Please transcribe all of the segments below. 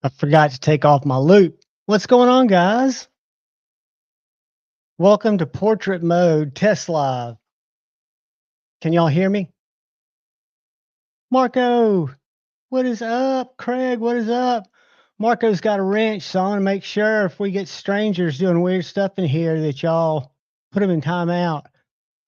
I forgot to take off my loop. What's going on, guys? Welcome to Portrait Mode Test Live. Can y'all hear me? Marco, what is up? Craig, what is up? Marco's got a wrench, so I want to make sure if we get strangers doing weird stuff in here that y'all put them in timeout.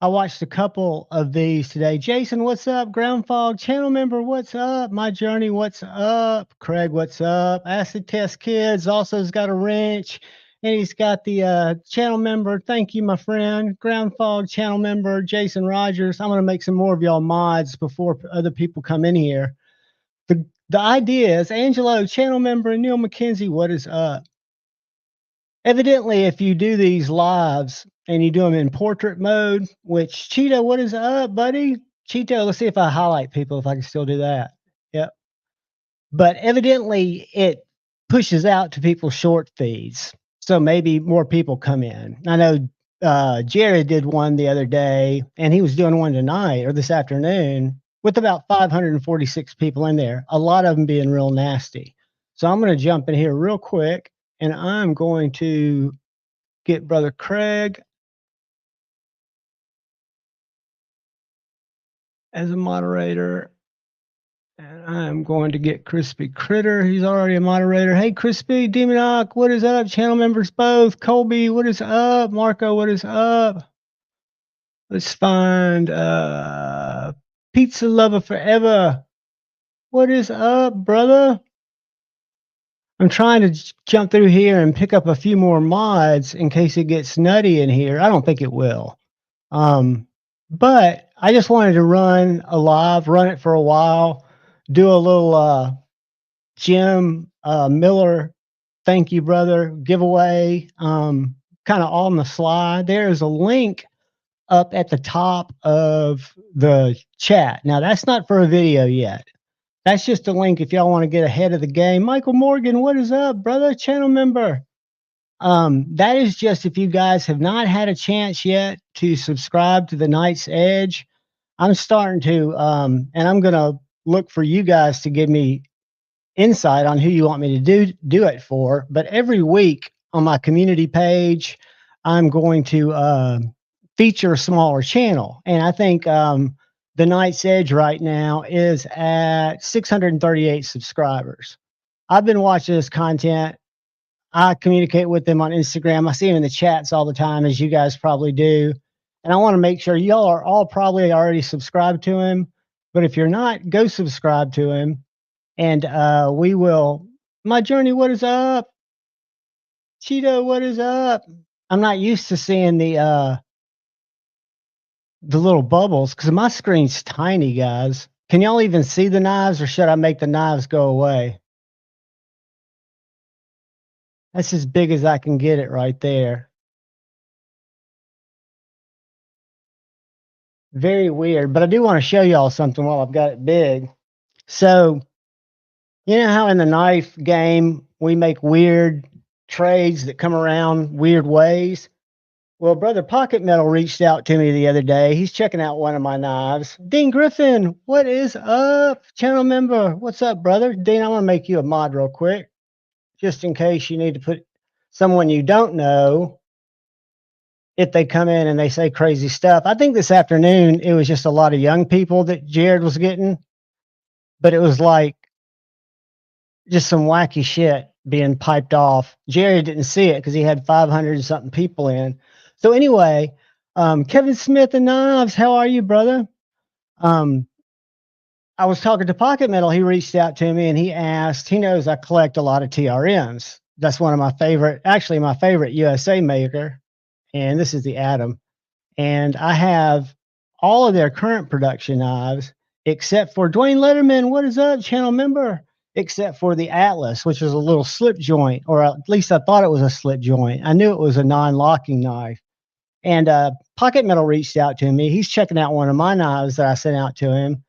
I watched a couple of these today. Jason, what's up? Ground Fog channel member, what's up? My Journey, what's up? Craig, what's up? Acid Test Kids also has got a wrench, and he's got the channel member. Thank you, my friend. Ground Fog channel member, Jason Rogers. I'm going to make some more of y'all mods before other people come in here. The idea is Angelo, channel member, and Neil McKenzie, what is up? Evidently, if you do these lives and you do them in portrait mode, which Cheeto, what is up, buddy? Cheeto, let's see if I highlight people, if I can still do that. Yep. But evidently, it pushes out to people's short feeds. So maybe more people come in. I know Jared did one the other day, and he was doing one tonight or this afternoon with about 546 people in there, a lot of them being real nasty. So I'm going to jump in here real quick, and I'm going to get Brother Craig as a moderator. And I'm going to get Crispy Critter. He's already a moderator. Hey, Crispy, Demonoc, what is up? Channel members both. Colby, what is up? Marco, what is up? Let's find Pizza Lover Forever. What is up, brother? I'm trying to jump through here and pick up a few more mods in case it gets nutty in here. I don't think it will. But I just wanted to run a live, run it for a while, do a little Jim Miller, thank you, brother, giveaway, kind of on the slide. There's a link up at the top of the chat. Now, that's not for a video yet. That's just a link if y'all want to get ahead of the game. Michael Morgan, what is up, brother? Channel member. That is just if you guys have not had a chance yet to subscribe to the Night's Edge. I'm starting to, and I'm going to look for you guys to give me insight on who you want me to do it for. But every week on my community page, I'm going to feature a smaller channel. And I think the Night's Edge right now is at 638 subscribers. I've been watching this content. I communicate with them on Instagram. I see them in the chats all the time, as you guys probably do. And I want to make sure y'all are all probably already subscribed to him. But if you're not, go subscribe to him. And we will. My Journey, what is up? Cheeto, what is up? I'm not used to seeing the little bubbles because my screen's tiny, guys. Can y'all even see the knives, or should I make the knives go away? That's as big as I can get it right there. Very weird, but I do want to show y'all something while I've got it big. So, you know how in the knife game, we make weird trades that come around weird ways? Well, Brother Pocket Metal reached out to me the other day. He's checking out one of my knives. Dean Griffin, what is up? Channel member, what's up, brother? Dean, I want to make you a mod real quick, just in case you need to put someone you don't know if they come in and they say crazy stuff. I think this afternoon it was just a lot of young people that Jared was getting, but it was like just some wacky shit being piped off. Jared didn't see it because he had 500 and something people in. So anyway, Kevin Smith and Knives, how are you, brother? I was talking to Pocket Metal. He reached out to me and he asked, he knows I collect a lot of TRMs. That's one of my favorite, actually my favorite USA maker. And this is the Atom. And I have all of their current production knives, except for Dwayne Letterman. What is up, channel member? Except for the Atlas, which is a little slip joint, or at least I thought it was a slip joint. I knew it was a non-locking knife. And Pocket Metal reached out to me. He's checking out one of my knives that I sent out to him.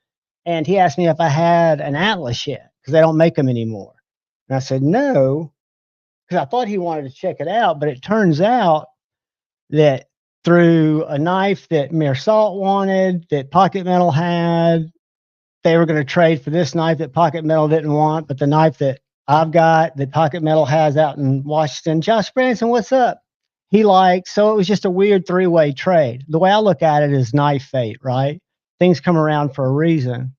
And he asked me if I had an Atlas yet, because they don't make them anymore. And I said, no, because I thought he wanted to check it out. But it turns out that through a knife that Mere Salt wanted, that Pocket Metal had, they were going to trade for this knife that Pocket Metal didn't want, but the knife that I've got that Pocket Metal has out in Washington. Josh Branson, what's up? He likes, so it was just a weird three-way trade. The way I look at it is knife fate, right? Things come around for a reason.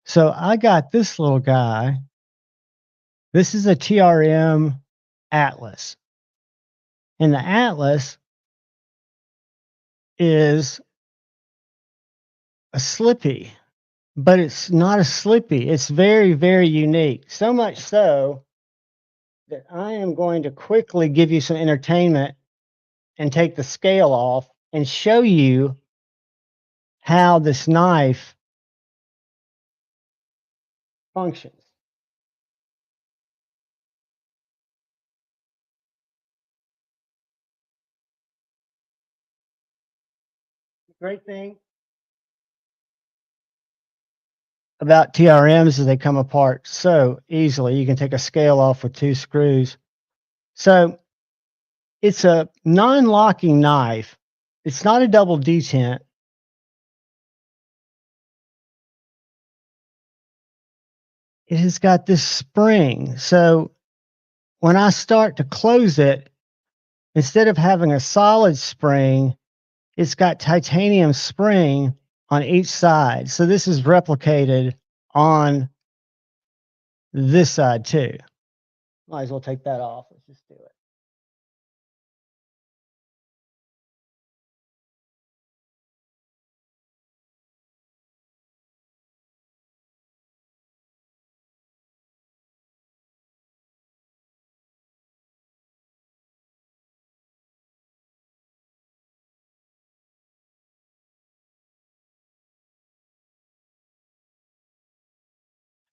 So I got this little guy. This is a TRM Atlas. And the Atlas is a Slippy, but it's not a Slippy. It's very, very unique. So much so that I am going to quickly give you some entertainment and take the scale off and show you how this knife functions. The great thing about TRMs is they come apart so easily. You can take a scale off with 2 screws. So it's a non-locking knife. It's not a double detent. It has got this spring. So when I start to close it, instead of having a solid spring, it's got titanium spring on each side. So this is replicated on this side too. Might as well take that off. Let's just do it.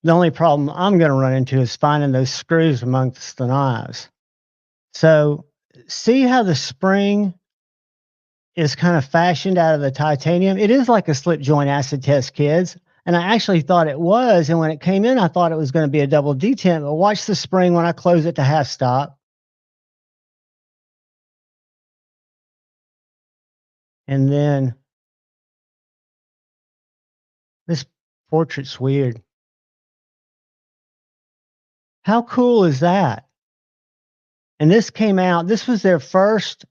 The only problem I'm going to run into is finding those screws amongst the knives. So see how the spring is kind of fashioned out of the titanium? It is like a slip joint acid test, kids. And I actually thought it was. And when it came in, I thought it was going to be a double detent. But watch the spring when I close it to half stop. And then this portrait's weird. How cool is that? And this came out, this was their first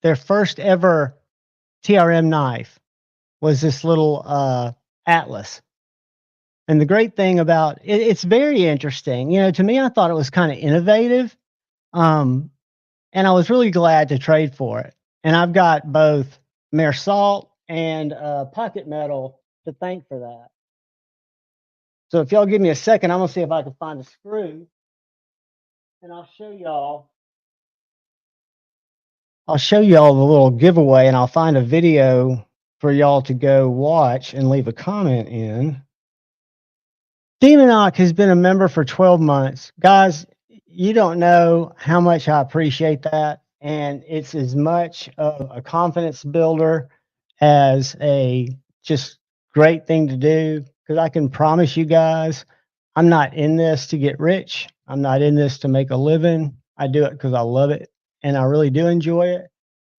ever TRM knife, was this little Atlas. And the great thing about it, it's very interesting. You know, to me, I thought it was kind of innovative. And I was really glad to trade for it. And I've got both Mare Salt and Pocket Metal to thank for that. So if y'all give me a second, I'm gonna see if I can find a screw, and I'll show y'all. I'll show y'all the little giveaway, and I'll find a video for y'all to go watch and leave a comment in. Demonoc has been a member for 12 months. Guys, you don't know how much I appreciate that. And it's as much of a confidence builder as a just great thing to do. Because I can promise you guys, I'm not in this to get rich. I'm not in this to make a living. I do it because I love it. And I really do enjoy it.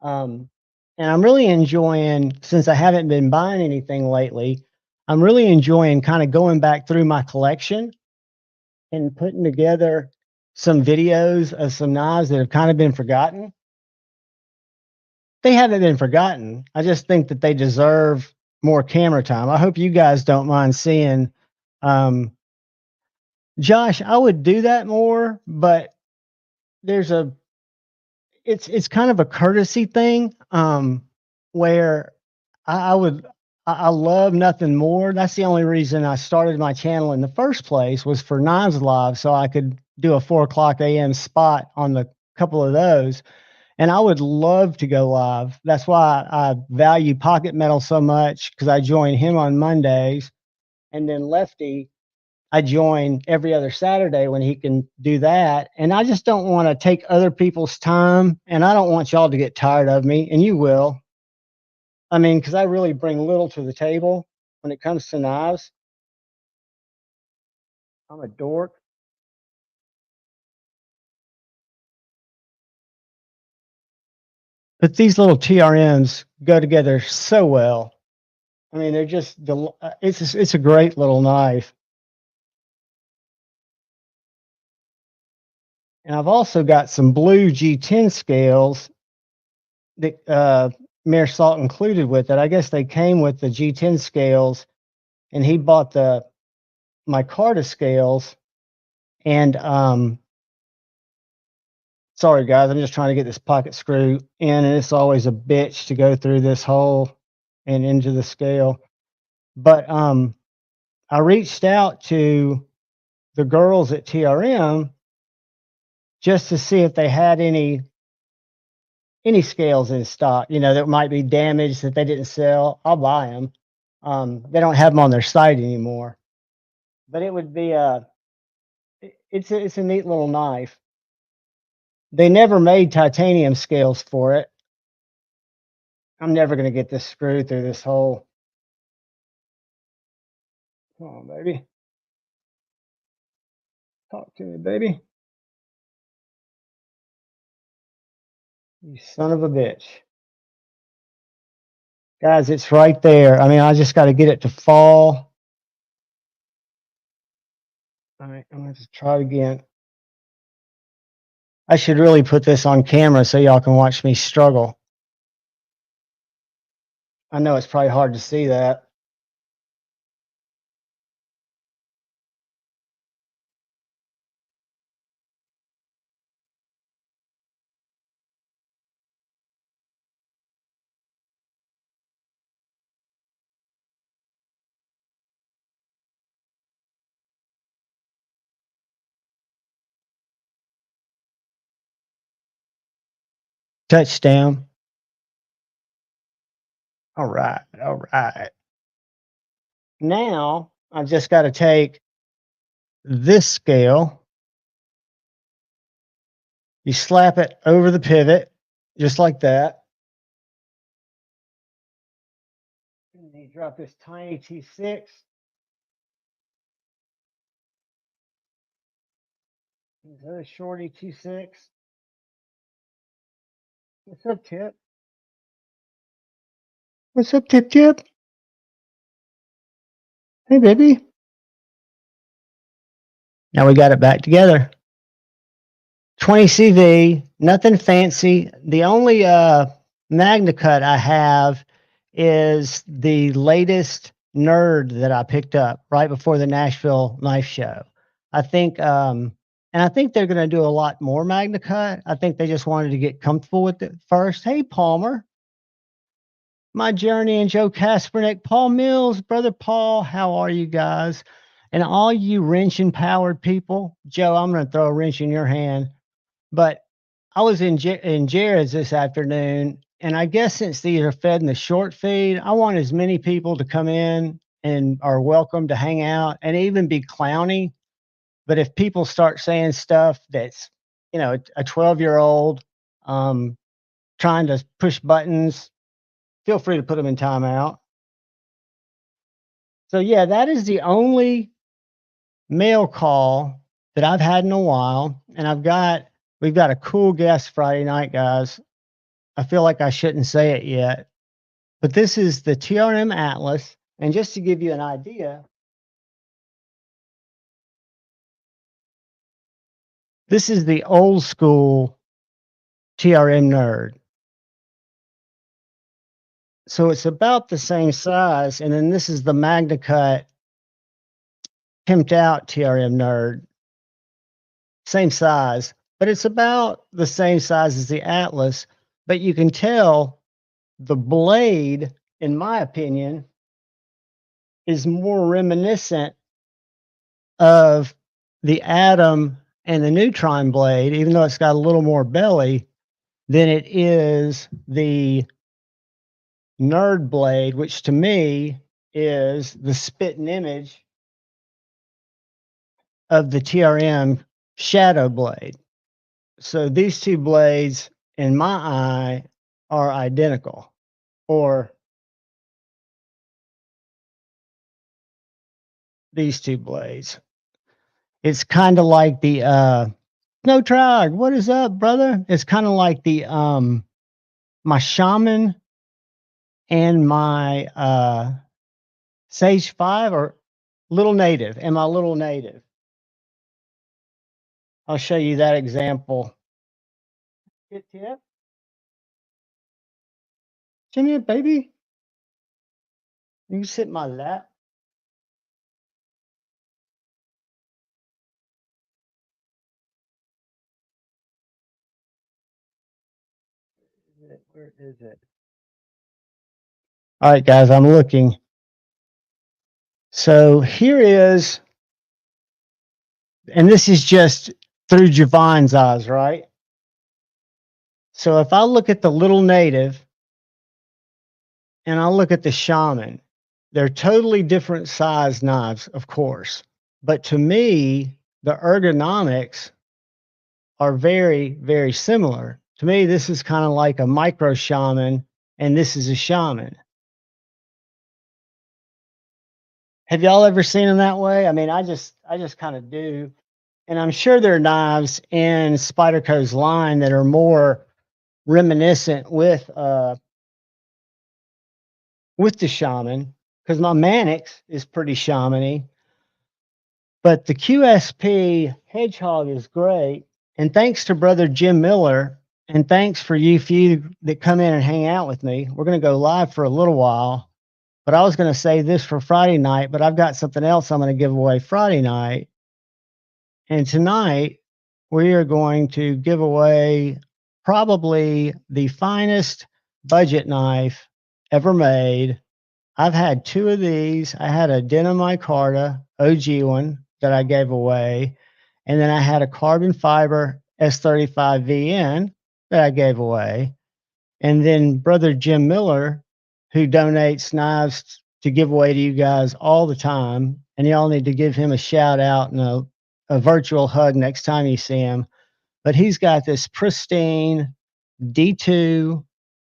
And I'm really enjoying, since I haven't been buying anything lately, I'm really enjoying kind of going back through my collection and putting together some videos of some knives that have kind of been forgotten. They haven't been forgotten. I just think that they deserve more camera time. I hope you guys don't mind seeing. Josh, I would do that more, but there's a it's kind of a courtesy thing, where I love nothing more. That's the only reason I started my channel in the first place, was for Knives Live, so I could do a 4:00 a.m. spot on the couple of those. And I would love to go live. That's why I value Pocket Metal so much, because I join him on Mondays, and then Lefty, I join every other Saturday when he can do that. And I just don't want to take other people's time, and I don't want y'all to get tired of me, and you will. I mean, because I really bring little to the table when it comes to knives. I'm a dork. But these little TRMs go together so well. I mean, they're just it's a great little knife. And I've also got some blue G10 scales that Mayor Salt included with it. I guess they came with the G10 scales, and he bought the micarta scales. And sorry guys, I'm just trying to get this pocket screw in, and it's always a bitch to go through this hole and into the scale. But I reached out to the girls at TRM just to see if they had any scales in stock, you know, that might be damaged that they didn't sell. I'll buy them. They don't have them on their site anymore, but it would be it's a neat little knife. They never made titanium scales for it. I'm never gonna get this screw through this hole. Come on, baby. Talk to me, baby. You son of a bitch. Guys, it's right there. I mean, I just got to get it to fall. All right, I'm going to try it again. I should really put this on camera so y'all can watch me struggle. I know it's probably hard to see that. Touchdown. All right, all right. Now I've just got to take this scale. You slap it over the pivot, just like that. And you drop this tiny T6. This other shorty T6. What's up, Tip? What's up, Tip Tip? Hey, baby. Now we got it back together. 20 CV, nothing fancy. The only Magna Cut I have is the latest Nerd that I picked up right before the Nashville Knife Show. I think, and I think they're going to do a lot more Magna Cut. I think they just wanted to get comfortable with it first. Hey, Palmer. My Journey and Joe Kaspernick, Paul Mills, Brother Paul, how are you guys? And all you wrench empowered people, Joe, I'm going to throw a wrench in your hand. But I was in Jared's this afternoon, and I guess since these are fed in the short feed, I want as many people to come in and are welcome to hang out and even be clowny. But if people start saying stuff that's, you know, a 12-year-old trying to push buttons, feel free to put them in timeout. So yeah, that is the only mail call that I've had in a while, and we've got a cool guest Friday night, guys. I feel like I shouldn't say it yet, but this is the TRM Atlas, and just to give you an idea, this is the old school TRM Nerd. So it's about the same size, and then this is the Magna Cut pimped out TRM Nerd. Same size, but it's about the same size as the Atlas, but you can tell the blade, in my opinion, is more reminiscent of the Atom and the Neutron blade, even though it's got a little more belly, than it is the Nerd blade, which to me is the spitting image of the TRM Shadow blade. So these two blades, in my eye, are identical. Or these two blades. It's kind of like the Snow Trog, what is up, brother? It's kind of like the my Shaman and my Sage 5 or Little Native and my Little Native. I'll show you that example. Tip, tip. Come here, baby. You can sit in my lap. Where is it? All right, guys, I'm looking. So here is, and this is just through Javon's eyes, right? So if I look at the little native and I look at the Shaman, they're totally different size knives, of course. But to me, the ergonomics are very, very similar. To me, this is kind of like a micro Shaman, and this is a Shaman. Have y'all ever seen them that way? I mean, I just kind of do. And I'm sure there are knives in Spyderco's line that are more reminiscent with the Shaman, because my Mannix is pretty Shaman-y. But the QSP Hedgehog is great. And thanks to brother Jim Miller, and thanks for you few that come in and hang out with me. We're going to go live for a little while. But I was going to say this for Friday night, but I've got something else I'm going to give away Friday night. And tonight, we are going to give away probably the finest budget knife ever made. I've had two of these. I had a denim micarta OG one that I gave away, and then I had a carbon fiber S35VN that I gave away. And then brother Jim Miller, who donates knives to give away to you guys all the time, and y'all need to give him a shout out and a virtual hug next time you see him. But he's got this pristine D2,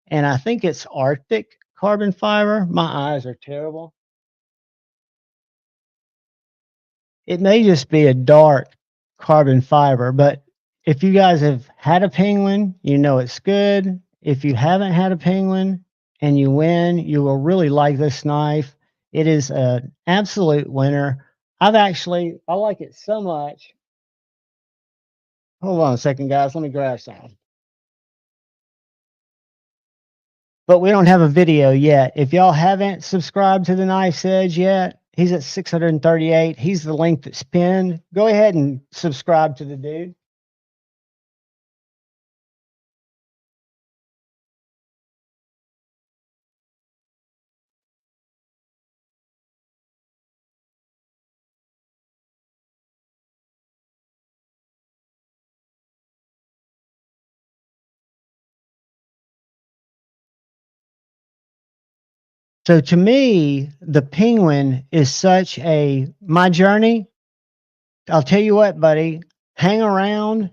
and I think it's Arctic carbon fiber. My eyes are terrible. It may just be a dark carbon fiber, but if you guys have had a penguin, you know it's good. If you haven't had a penguin and you win, you will really like this knife. It is an absolute winner. I like it so much. Hold on a second, guys. Let me grab some. But we don't have a video yet. If y'all haven't subscribed to the Knife's Edge yet, he's at 638. He's the link that's pinned. Go ahead and subscribe to the dude. So to me, the penguin is such my journey. I'll tell you what, buddy, hang around.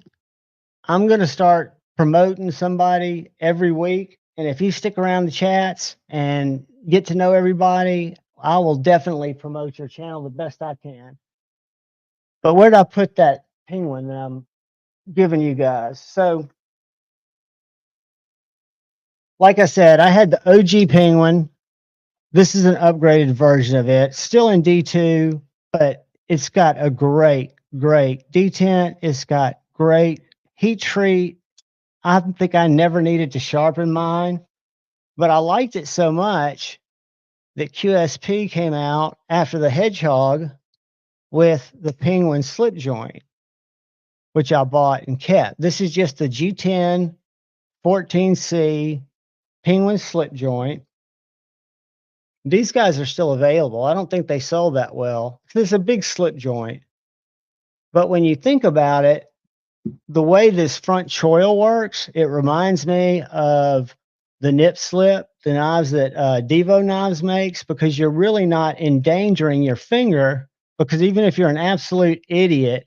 I'm going to start promoting somebody every week. And if you stick around the chats and get to know everybody, I will definitely promote your channel the best I can. But where did I put that penguin that I'm giving you guys? So, like I said, I had the OG penguin. This is an upgraded version of it, still in D2, but it's got a great detent. It's got great heat treat. I think I never needed to sharpen mine, but I liked it so much that QSP came out after the Hedgehog with the Penguin slip joint, which I bought and kept. This is just the G10 14C Penguin slip joint. These guys are still available. I don't think they sold that well. It's a big slip joint. But when you think about it, the way this front choil works, it reminds me of the nip slip, the knives that Devo Knives makes, because you're really not endangering your finger, because even if you're an absolute idiot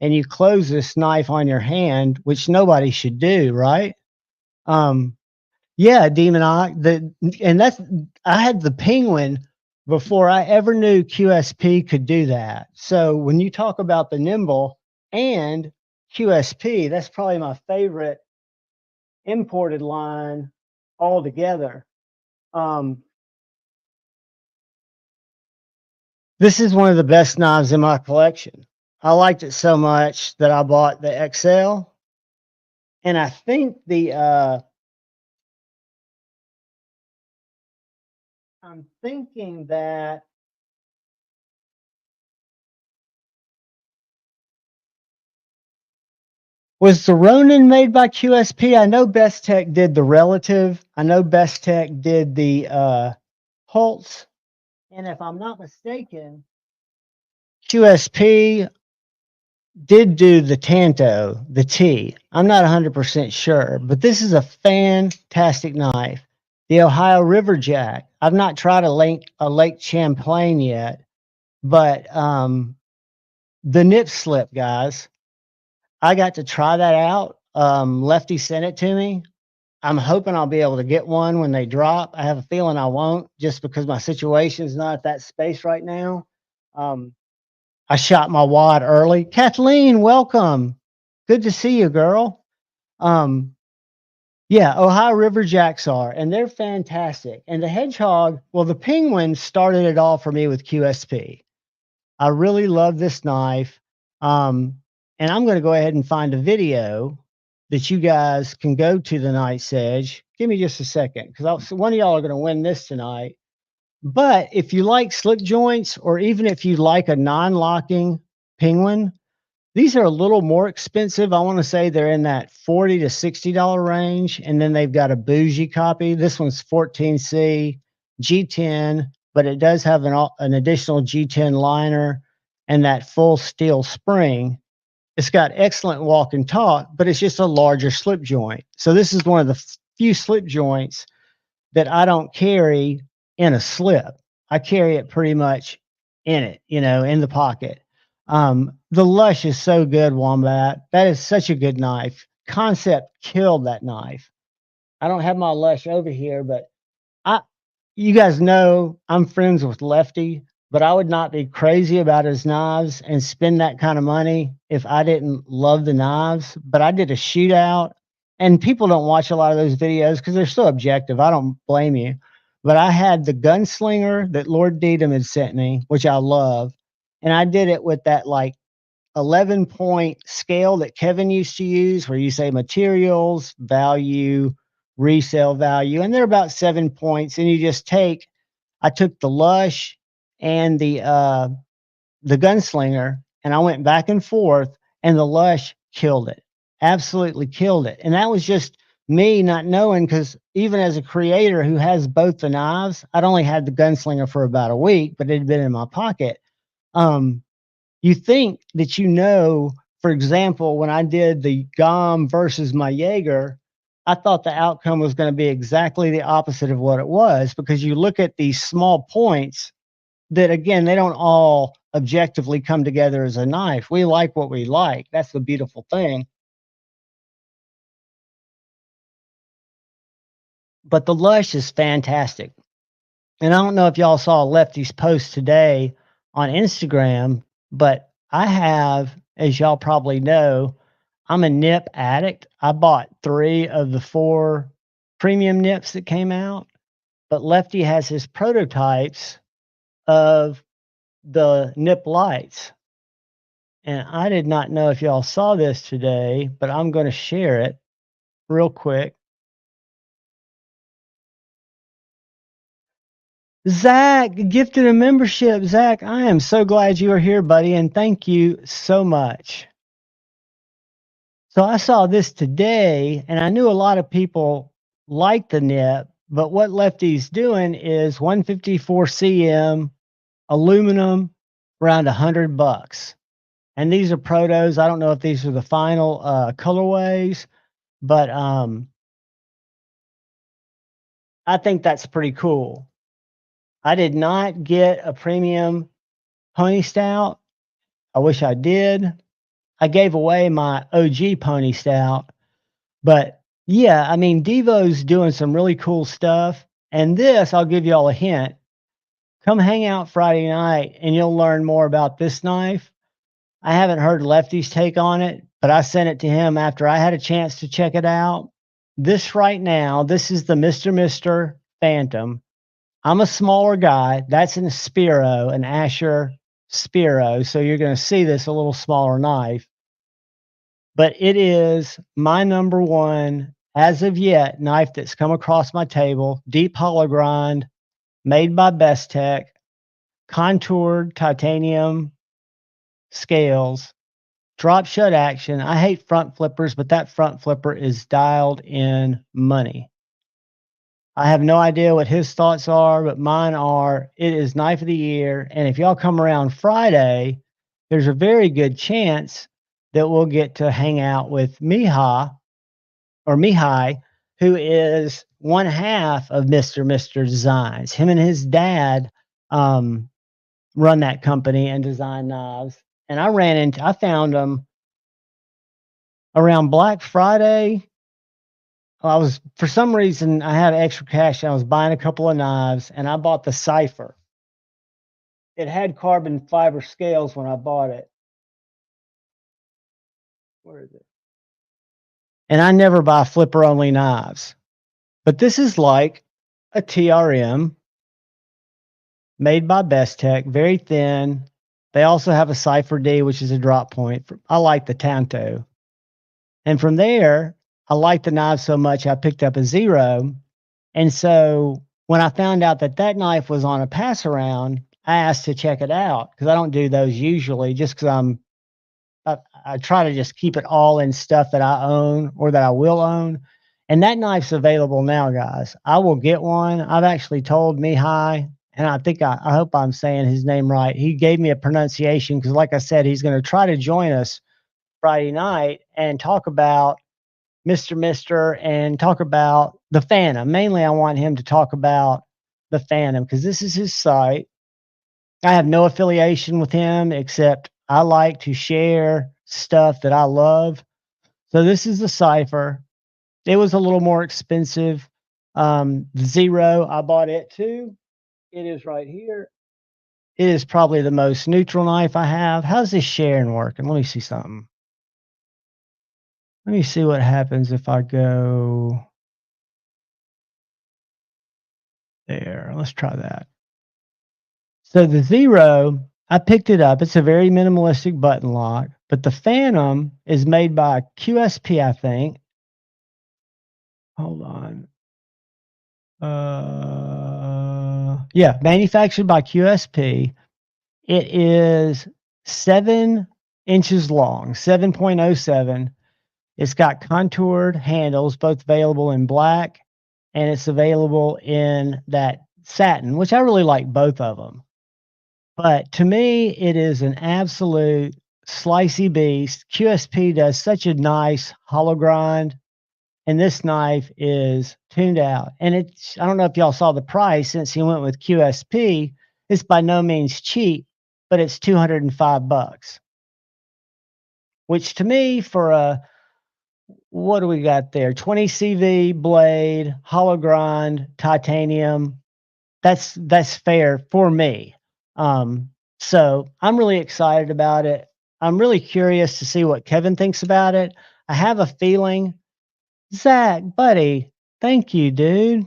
and you close this knife on your hand, which nobody should do, right? Yeah, Demon Eye. I had the Penguin before I ever knew QSP could do that. So when you talk about the nimble and QSP, that's probably my favorite imported line altogether. This is one of the best knives in my collection. I liked it so much that I bought the XL. And I think I'm thinking that was the Ronin made by QSP? I know Best Tech did the Relative. I know Best Tech did the Holtz. And if I'm not mistaken, QSP did do the Tanto, the T. I'm not 100% sure, but this is a fantastic knife. The Ohio River Jack. I've not tried a Lake Champlain yet, but the nip slip, guys, I got to try that out. Lefty sent it to me. I'm hoping I'll be able to get one when they drop. I have a feeling I won't, just because my situation is not at that space right now. I shot my wad early. Kathleen, welcome. Good to see you, girl. Yeah, Ohio River Jacks are, and they're fantastic. And the Hedgehog, well, the Penguin started it all for me with QSP. I really love this knife. And I'm going to go ahead and find a video that you guys can go to the Knight's Edge. Give me just a second, because one of y'all are going to win this tonight. But if you like slip joints, or even if you like a non-locking Penguin, these are a little more expensive. I want to say they're in that $40 to $60 range. And then they've got a bougie copy. This one's 14C G10, but it does have an additional G10 liner and that full steel spring. It's got excellent walk and talk, but it's just a larger slip joint. So this is one of the few slip joints that I don't carry in a slip. I carry it pretty much in it, in the pocket. The Lush is so good, Wombat. That is such a good knife. Concept killed that knife. I don't have my Lush over here, but you guys know I'm friends with Lefty, but I would not be crazy about his knives and spend that kind of money if I didn't love the knives. But I did a shootout, and people don't watch a lot of those videos because they're so objective. I don't blame you. But I had the Gunslinger that Lord Dedham had sent me, which I love. And I did it with that like 11-point scale that Kevin used to use, where you say materials, value, resale value, and they're about 7 points. And you just I took the Lush and the Gunslinger, and I went back and forth, and the Lush killed it, absolutely killed it. And that was just me not knowing, because even as a creator who has both the knives, I'd only had the Gunslinger for about a week, but it had been in my pocket. You think that, for example, when I did the GOM versus my Jaeger, I thought the outcome was going to be exactly the opposite of what it was, because you look at these small points that, again, they don't all objectively come together as a knife. We like what we like. That's the beautiful thing. But the Lush is fantastic. And I don't know if y'all saw Lefty's post today on Instagram, but I have, as y'all probably know, I'm a nip addict. I bought 3 of the 4 premium nips that came out, but Lefty has his prototypes of the nip lights. And I did not know if y'all saw this today, but I'm going to share it real quick. Zach gifted a membership. Zach, I am so glad you are here, buddy, and thank you so much. So I saw this today, and I knew a lot of people like the nip, but what Lefty's doing is 154 cm aluminum, around $100. And these are protos. I don't know if these are the final colorways, but I think that's pretty cool. I did not get a premium pony stout. I wish I did. I gave away my OG pony stout, but yeah, I mean, Devo's doing some really cool stuff. And this, I'll give y'all a hint. Come hang out Friday night and you'll learn more about this knife. I haven't heard Lefty's take on it, but I sent it to him after I had a chance to check it out. This right now, this is the Mr. Phantom. I'm a smaller guy. That's an Spiro, an Asher Spiro, so you're going to see this a little smaller knife. But it is my number one, as of yet, knife that's come across my table. Deep hollow grind, made by Bestech, contoured titanium scales, drop shut action. I hate front flippers, but that front flipper is dialed in money. I have no idea what his thoughts are, but mine are, it is knife of the year. And if y'all come around Friday, there's a very good chance that we'll get to hang out with Mihai, who is one half of Mr. Designs. Him and his dad run that company and design knives. And I found them around Black Friday. For some reason, I had extra cash and I was buying a couple of knives and I bought the Cypher. It had carbon fiber scales when I bought it. Where is it? And I never buy flipper only knives, but this is like a TRM made by Bestech, very thin. They also have a Cypher D, which is a drop point. I like the Tanto. And from there, I liked the knife so much, I picked up a Zero. And so when I found out that that knife was on a pass around, I asked to check it out because I don't do those usually just because I try to just keep it all in stuff that I own or that I will own. And that knife's available now, guys. I will get one. I've actually told Mihai, and I hope I'm saying his name right. He gave me a pronunciation because, like I said, he's going to try to join us Friday night and talk about Mr. and talk about the Phantom. Mainly, I want him to talk about the Phantom because this is his site. I have no affiliation with him except I like to share stuff that I love. So this is the Cypher. It was a little more expensive. The Zero, I bought it too. It is right here. It is probably the most neutral knife I have. How's this sharing working? Let me see something. Let me see what happens if I go there. Let's try that. So the Zero, I picked it up. It's a very minimalistic button lock, but the Phantom is made by QSP, I think. Hold on. Yeah, manufactured by QSP. It is 7 inches long, 7.07. It's got contoured handles, both available in black, and it's available in that satin, which I really like both of them. But to me, it is an absolute slicey beast. QSP does such a nice hollow grind, and this knife is tuned out. And I don't know if y'all saw the price since he went with QSP. It's by no means cheap, but it's $205, which to me, for what do we got there? 20 CV blade, hollow grind, titanium. That's fair for me. So I'm really excited about it. I'm really curious to see what Kevin thinks about it. I have a feeling, Zach, buddy, thank you, dude.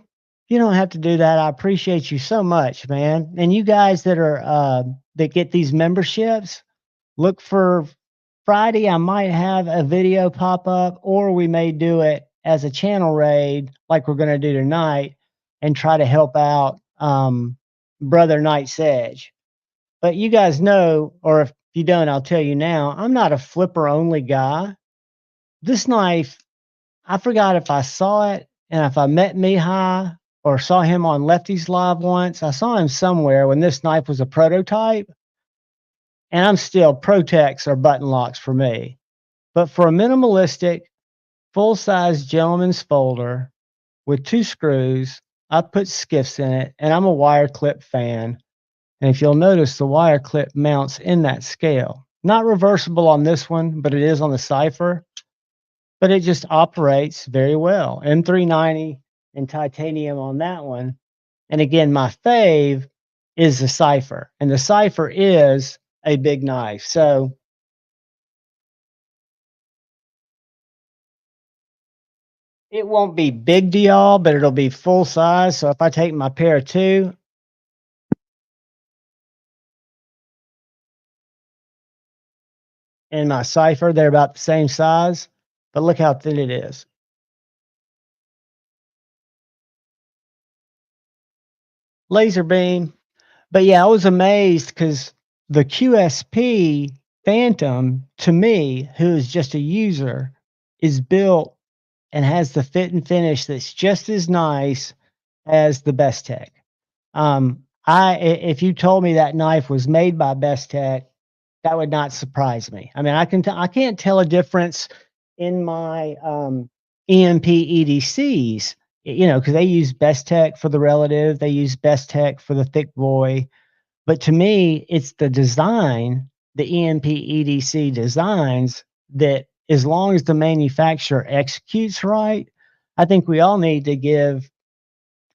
You don't have to do that. I appreciate you so much, man. And you guys that are that get these memberships, look for Friday. I might have a video pop up, or we may do it as a channel raid, like we're going to do tonight, and try to help out Brother Knight's Edge. But you guys know, or if you don't, I'll tell you now, I'm not a flipper only guy. This knife, I forgot if I saw it and if I met Mihai or saw him on Lefty's Live once. I saw him somewhere when this knife was a prototype. And I'm still, Protects or button locks for me. But for a minimalistic, full-size gentleman's folder with 2 screws, I put skiffs in it, and I'm a wire clip fan. And if you'll notice, the wire clip mounts in that scale. Not reversible on this one, but it is on the Cypher. But it just operates very well. M390 and titanium on that one. And again, my fave is the Cypher. And the Cypher is a big knife. So it won't be big to y'all, but it'll be full size. So if I take my pair of 2, and my Cypher, they're about the same size, but look how thin it is. Laser beam. But yeah, I was amazed because the QSP Phantom, to me, who is just a user, is built and has the fit and finish that's just as nice as the Best Tech. If you told me that knife was made by Best Tech, that would not surprise me. I mean, I can't tell a difference in my EMP EDCs, you know, because they use Best Tech for the relative, they use Best Tech for the thick boy. But to me, it's the design, the EMP EDC designs, that as long as the manufacturer executes right, I think we all need to give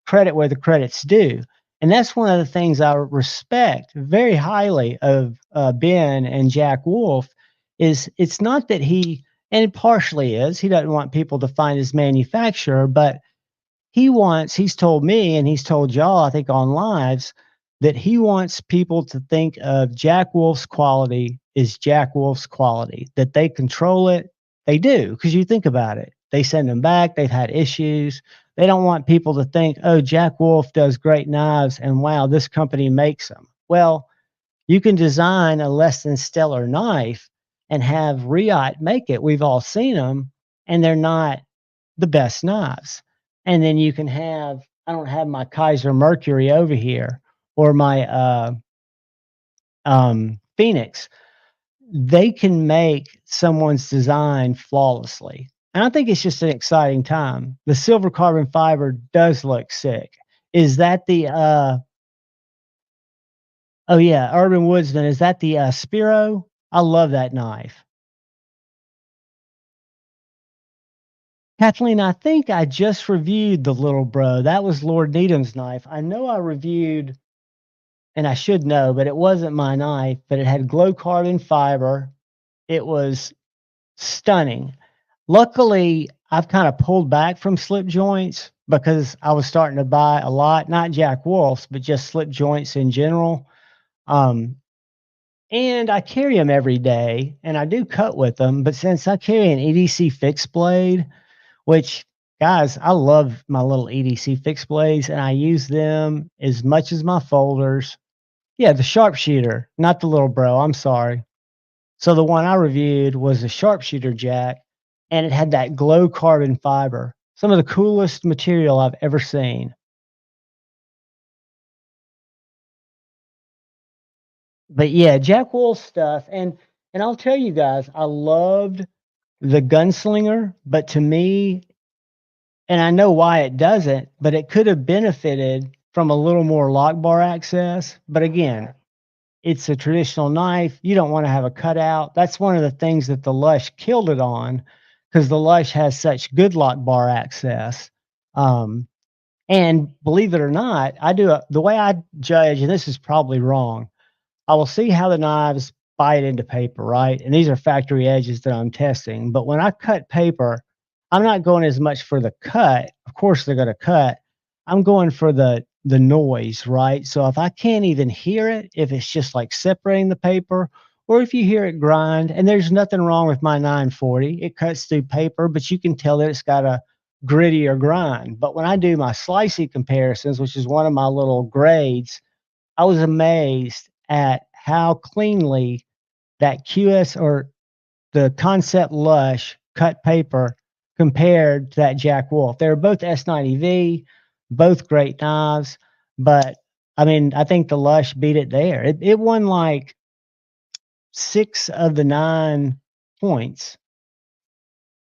credit where the credit's due. And that's one of the things I respect very highly of Ben and Jack Wolf is it's not that he, and it partially is, he doesn't want people to find his manufacturer, but he's told me and he's told y'all, I think on lives, that he wants people to think of Jack Wolf's quality is Jack Wolf's quality, that they control it. They do, because you think about it. They send them back, they've had issues. They don't want people to think, oh, Jack Wolf does great knives and wow, this company makes them. Well, you can design a less than stellar knife and have Riot make it. We've all seen them, and they're not the best knives. And then you can have, I don't have my Kaiser Mercury over here or my Phoenix. They can make someone's design flawlessly. And I think it's just an exciting time. The silver carbon fiber does look sick. Is that the oh yeah, Urban Woodsman, is that the Spiro? I love that knife. Kathleen, I think I just reviewed the Little Bro. That was Lord Needham's knife. I know I reviewed, and I should know, but it wasn't my knife, but it had glow carbon fiber. It was stunning. Luckily, I've kind of pulled back from slip joints because I was starting to buy a lot, not Jack Wolf's, but just slip joints in general. Um, and I carry them every day, and I do cut with them. But since I carry an EDC fixed blade, which, guys, I love my little EDC fixed blades, and I use them as much as my folders. Yeah, the sharpshooter, not the Little Bro. I'm sorry. So the one I reviewed was a sharpshooter jack, and it had that glow carbon fiber. Some of the coolest material I've ever seen. But yeah, Jack Wolf stuff, and I'll tell you guys, I loved the Gunslinger, but to me, and I know why it doesn't, but it could have benefited from a little more lock bar access. But again, it's a traditional knife. You don't want to have a cutout. That's one of the things that the Lush killed it on, because the Lush has such good lock bar access. And believe it or not, the way I judge, and this is probably wrong, I will see how the knives bite into paper, right? And these are factory edges that I'm testing. But when I cut paper, I'm not going as much for the cut. Of course, they're going to cut. I'm going for the noise, right? So if I can't even hear it, if it's just like separating the paper, or if you hear it grind, and there's nothing wrong with my 940, it cuts through paper, but you can tell that it's got a grittier grind. But when I do my Slicey comparisons, which is one of my little grades, I was amazed at how cleanly that QS or the Concept Lush cut paper compared to that Jack Wolf. They were both S90V, both great knives, but I mean, I think the Lush beat it there. It won like 6 of the 9 points.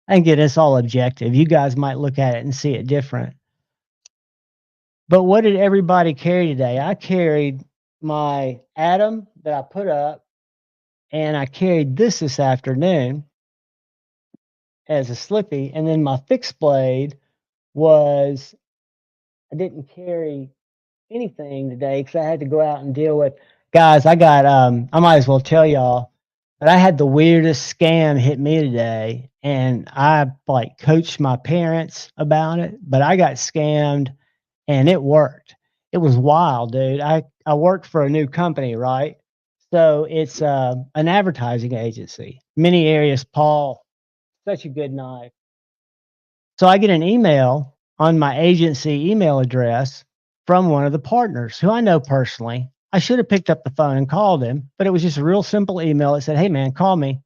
And again, it's all objective. You guys might look at it and see it different. But what did everybody carry today? I carried my Atom that I put up, and I carried this afternoon as a slippy, and then my fixed blade was, I didn't carry anything today because I had to go out and deal with, guys, I got I might as well tell y'all, but I had the weirdest scam hit me today, and I like coached my parents about it, but I got scammed and it worked. It was wild, dude. I worked for a new company, right? So it's an advertising agency. Many areas, Paul, such a good knife. So I get an email on my agency email address from one of the partners who I know personally. I should have picked up the phone and called him, but it was just a real simple email that said, "Hey man, call me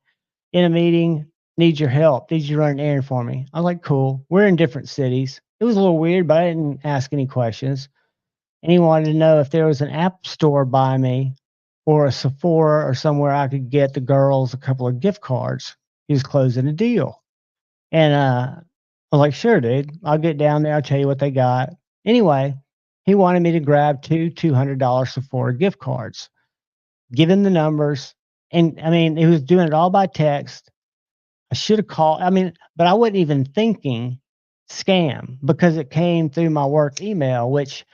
in a meeting, need your help, need you to run an errand for me." I was like, "Cool." We're in different cities. It was a little weird, but I didn't ask any questions. And he wanted to know if there was an app store by me or a Sephora or somewhere I could get the girls a couple of gift cards. He was closing a deal. And I was like, "Sure, dude. I'll get down there. I'll tell you what they got." Anyway, he wanted me to grab two $200 Sephora gift cards, give him the numbers. And I mean, he was doing it all by text. I should have called. I mean, but I wasn't even thinking scam because it came through my work email, which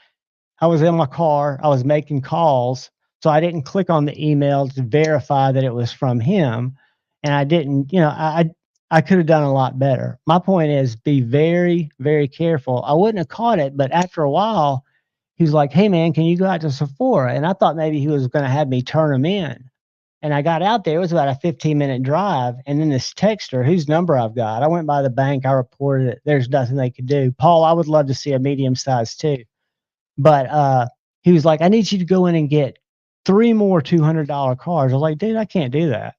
I was in my car, I was making calls, so I didn't click on the email to verify that it was from him, and I didn't, I could have done a lot better. My point is be very, very careful. I wouldn't have caught it, but after a while, he was like, "Hey man, can you go out to Sephora?" And I thought maybe he was gonna have me turn him in. And I got out there, it was about a 15-minute drive, and then this texter, whose number I've got, I went by the bank, I reported it. There's nothing they could do. Paul, I would love to see a medium size too. But, he was like, "I need you to go in and get 3 more $200 cards." I was like, "Dude, I can't do that."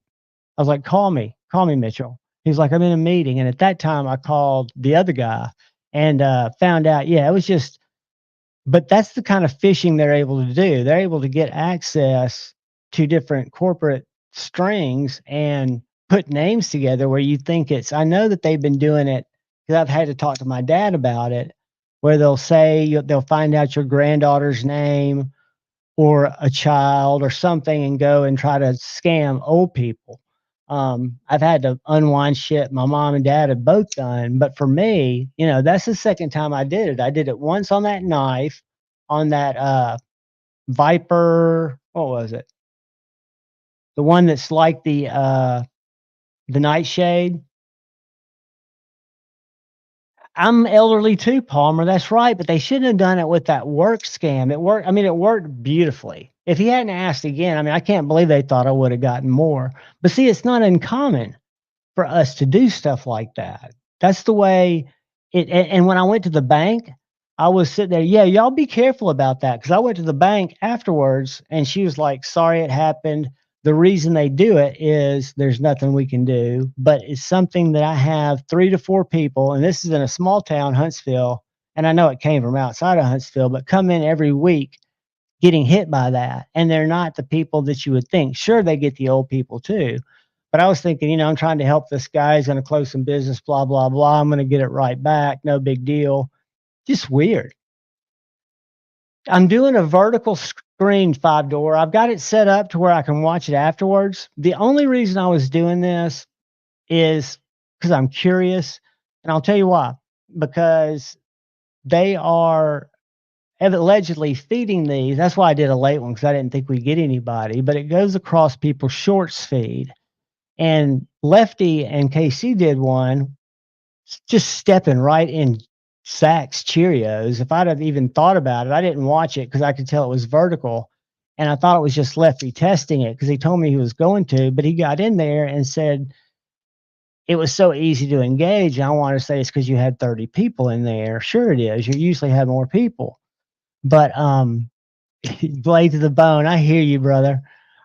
I was like, call me, Mitchell." He's like, "I'm in a meeting." And at that time, I called the other guy and, found out, yeah, it was just but that's the kind of phishing they're able to do. They're able to get access to different corporate strings and put names together where you think it's I know that they've been doing it because I've had to talk to my dad about it, where they'll say they'll find out your granddaughter's name or a child or something and go and try to scam old people. I've had to unwind shit my mom and dad have both done, but for me, that's the second time I did it. I did it once on that knife, on that Viper. What was it? The one that's like the nightshade. I'm elderly too, Palmer. That's right, but they shouldn't have done it with that work scam. It worked. I mean, it worked beautifully. If he hadn't asked again, I mean, I can't believe they thought I would have gotten more. But see, it's not uncommon for us to do stuff like that. That's the way it. And when I went to the bank, I was sitting there. Yeah, y'all be careful about that because I went to the bank afterwards, and she was like, "Sorry, it happened. The reason they do it is there's nothing we can do, but it's something that I have 3 to 4 people, and this is in a small town, Huntsville, and I know it came from outside of Huntsville, but come in every week getting hit by that, and they're not the people that you would think. Sure, they get the old people too, but I was thinking, I'm trying to help this guy. He's going to close some business, blah blah blah. I'm going to get it right back. No big deal. Just weird. I'm doing a vertical screen 5 door. I've got it set up to where I can watch it afterwards. The only reason I was doing this is because I'm curious, and I'll tell you why. Because they are allegedly feeding these. That's why I did a late one because I didn't think we'd get anybody. But it goes across people's shorts feed, and Lefty and KC did one just stepping right in Sacks Cheerios. If I'd have even thought about it, I didn't watch it because I could tell it was vertical. And I thought it was just Lefty testing it because he told me he was going to, but he got in there and said it was so easy to engage. And I want to say it's because you had 30 people in there. Sure it is. You usually have more people. But blade to the bone. I hear you, brother.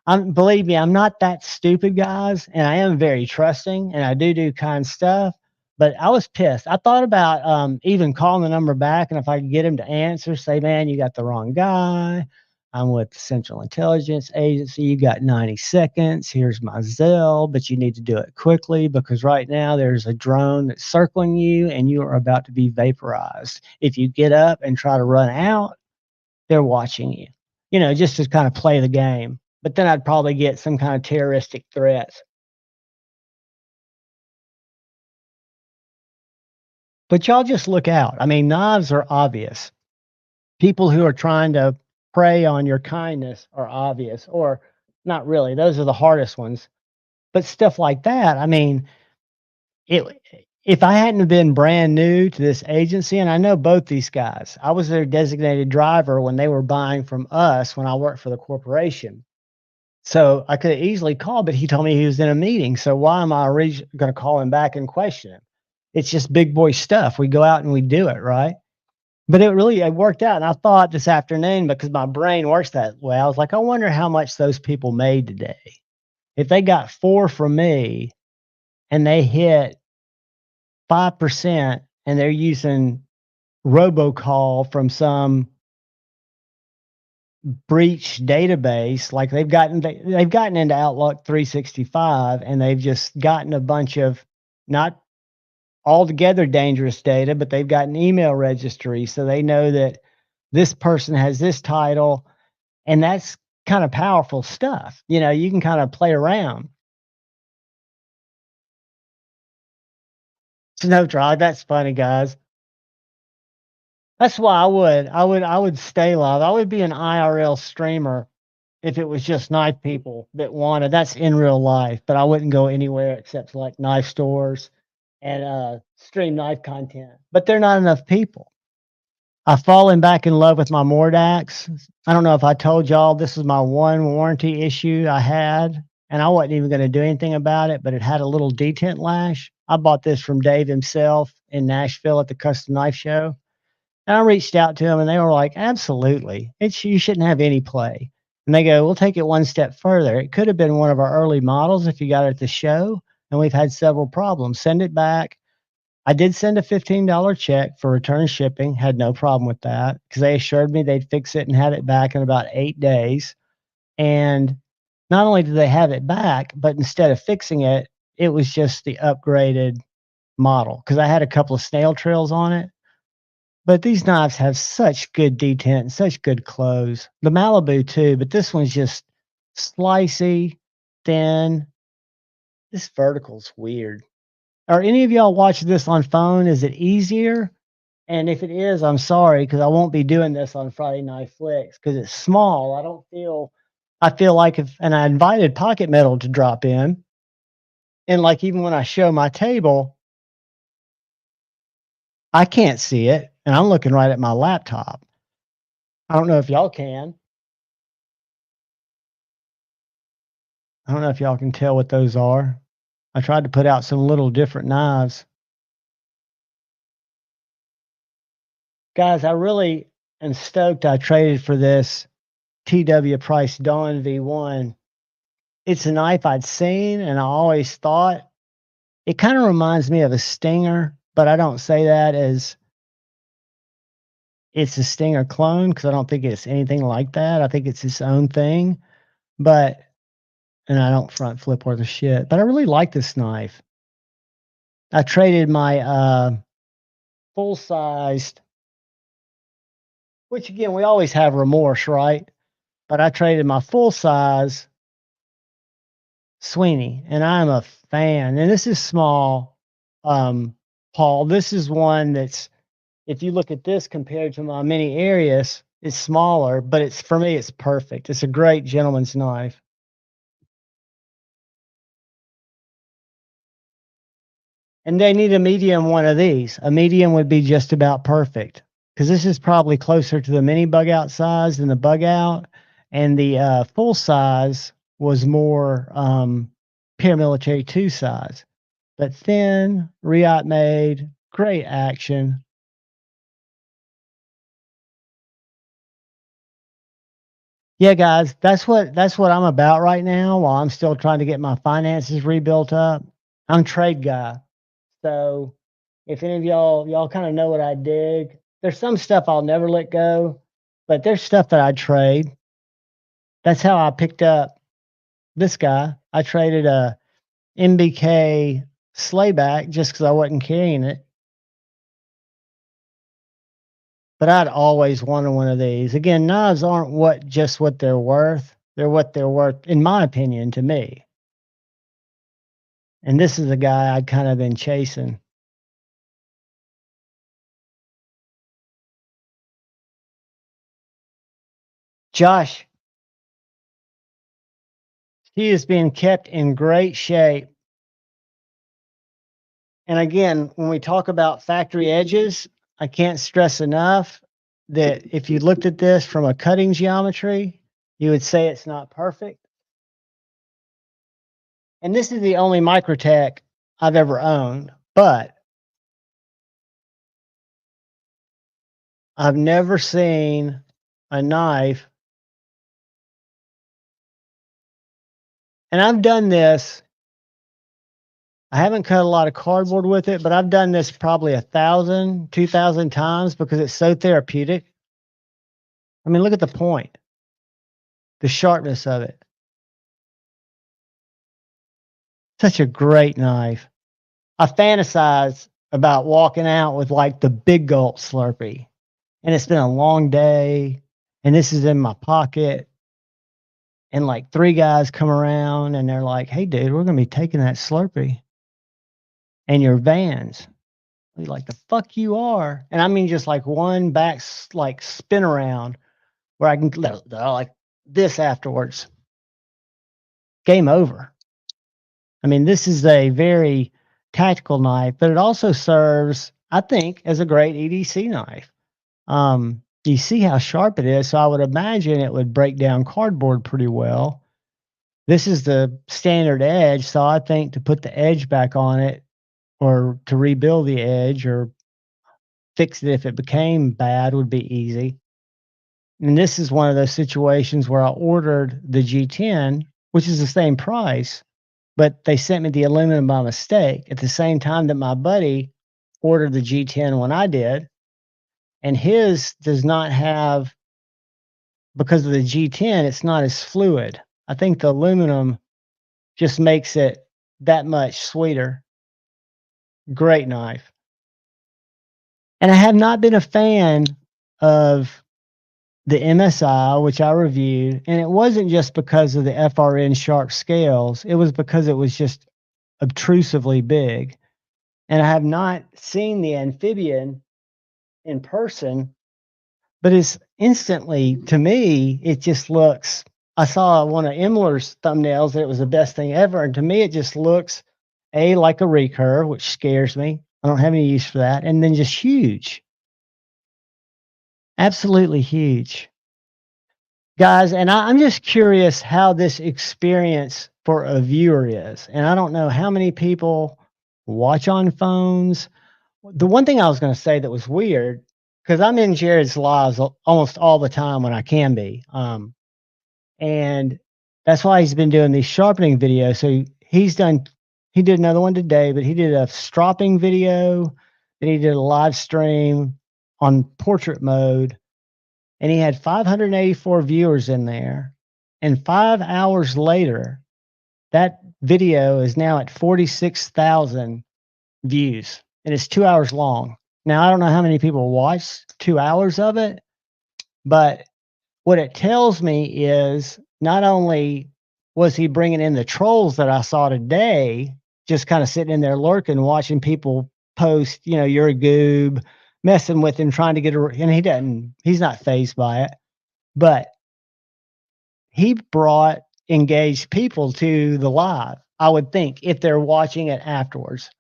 Believe me, I'm not that stupid, guys, and I am very trusting, and I do kind stuff. But I was pissed. I thought about even calling the number back, and if I could get him to answer, say, "Man, you got the wrong guy. I'm with the Central Intelligence Agency. You got 90 seconds. Here's my Zelle, but you need to do it quickly because right now there's a drone that's circling you, and you are about to be vaporized. If you get up and try to run out, they're watching you," just to kind of play the game. But then I'd probably get some kind of terroristic threats. But y'all just look out. I mean, knives are obvious. People who are trying to prey on your kindness are obvious, or not really. Those are the hardest ones. But stuff like that, I mean, it if I hadn't have been brand new to this agency, and I know both these guys, I was their designated driver when they were buying from us when I worked for the corporation. So I could have easily called, but he told me he was in a meeting. So why am I going to call him back and question him? It's just big boy stuff. We go out and we do it, right? But it worked out. And I thought this afternoon, because my brain works that way, I was like, I wonder how much those people made today. If they got 4 from me and they hit 5% and they're using robocall from some breach database, like they've gotten into Outlook 365 and they've just gotten a bunch of not altogether dangerous data, but they've got an email registry, so they know that this person has this title, and that's kind of powerful stuff. You can kind of play around. Snow Drive, that's funny, guys. That's why I would stay live. I would be an IRL streamer if it was just knife people that wanted. That's in real life, but I wouldn't go anywhere except to like knife stores and stream knife content. But there are not enough people. I've fallen back in love with my Mordax. I don't know if I told y'all this was my one warranty issue I had, and I wasn't even going to do anything about it, but it had a little detent lash. I bought this from Dave himself in Nashville at the Custom Knife Show. And I reached out to them and they were like, absolutely. You shouldn't have any play. And they go, we'll take it one step further. It could have been one of our early models if you got it at the show, and we've had several problems. Send it back. I did send a $15 check for return shipping. Had no problem with that because they assured me they'd fix it and have it back in about 8 days. And not only did they have it back, but instead of fixing it, it was just the upgraded model because I had a couple of snail trails on it. But these knives have such good detent and such good close. The Malibu too, but this one's just slicey, thin. This vertical's weird. Are any of y'all watching this on phone? Is it easier? And if it is, I'm sorry because I won't be doing this on Friday Night Flicks because it's small. I feel like and I invited Pocket Metal to drop in. And like even when I show my table, I can't see it. And I'm looking right at my laptop. I don't know if y'all can. I don't know if y'all can tell what those are. I tried to put out some little different knives. Guys, I really am stoked I traded for this TW Price Dawn V1. It's a knife I'd seen and I always thought it kind of reminds me of a Stinger, but I don't say that as it's a Stinger clone because I don't think it's anything like that. I think it's its own thing. And I don't front flip worth a shit. But I really like this knife. I traded my full-sized, which again, we always have remorse, right? But I traded my full-size Sweeney, and I'm a fan. And this is small, Paul. This is one that's, if you look at this compared to my mini Arius, it's smaller, but for me, it's perfect. It's a great gentleman's knife. And they need a medium one of these. A medium would be just about perfect because this is probably closer to the mini bug out size than the bug out. And the full size was more paramilitary 2 size, but thin, Riot made, great action. Yeah, guys, that's what I'm about right now while I'm still trying to get my finances rebuilt up. I'm trade guy. So if any of y'all kind of know what I dig, there's some stuff I'll never let go, but there's stuff that I trade. That's how I picked up this guy. I traded a MBK slayback just because I wasn't carrying it. But I'd always wanted one of these. Again, knives aren't what they're worth. They're what they're worth, in my opinion, to me. And this is a guy I'd kind of been chasing. Josh, he is being kept in great shape. And again, when we talk about factory edges, I can't stress enough that if you looked at this from a cutting geometry, you would say it's not perfect. And this is the only Microtech I've ever owned, but I've never seen a knife. And I've done this. I haven't cut a lot of cardboard with it, but I've done this probably 1,000, 2,000 times because it's so therapeutic. I mean, look at the point, the sharpness of it. Such a great knife. I fantasize about walking out with like the big gulp Slurpee, and it's been a long day, and this is in my pocket, and like 3 guys come around and they're like, "Hey, dude, we're gonna be taking that Slurpee and your Vans." I'll be like, "The fuck you are!" And I mean, just like one back like spin around where I can like this afterwards. Game over. I mean, this is a very tactical knife, but it also serves, I think, as a great EDC knife. You see how sharp it is, so I would imagine it would break down cardboard pretty well. This is the standard edge, so I think to put the edge back on it or to rebuild the edge or fix it if it became bad would be easy. And this is one of those situations where I ordered the G10, which is the same price, but they sent me the aluminum by mistake at the same time that my buddy ordered the G10 when I did. And his does not have, because of the G10, it's not as fluid. I think the aluminum just makes it that much sweeter. Great knife. And I have not been a fan of the MSI, which I reviewed, and it wasn't just because of the FRN sharp scales. It was because it was just obtrusively big. And I have not seen the amphibian in person, but it's instantly, to me, it just looks, I saw one of Imler's thumbnails that it was the best thing ever. And to me, it just looks like a recurve, which scares me. I don't have any use for that. And then just huge. Absolutely huge. Guys, and I'm just curious how this experience for a viewer is. And I don't know how many people watch on phones. The one thing I was going to say that was weird, because I'm in Jared's lives almost all the time when I can be. And that's why he's been doing these sharpening videos. So he did another one today, but he did a stropping video, then he did a live stream on portrait mode, and he had 584 viewers in there. And 5 hours later, that video is now at 46,000 views, and it's 2 hours long. Now, I don't know how many people watched 2 hours of it, but what it tells me is not only was he bringing in the trolls that I saw today, just kind of sitting in there lurking, watching people post, you're a goob, messing with him, trying to get and he's not fazed by it, but he brought engaged people to the live, I would think, if they're watching it afterwards.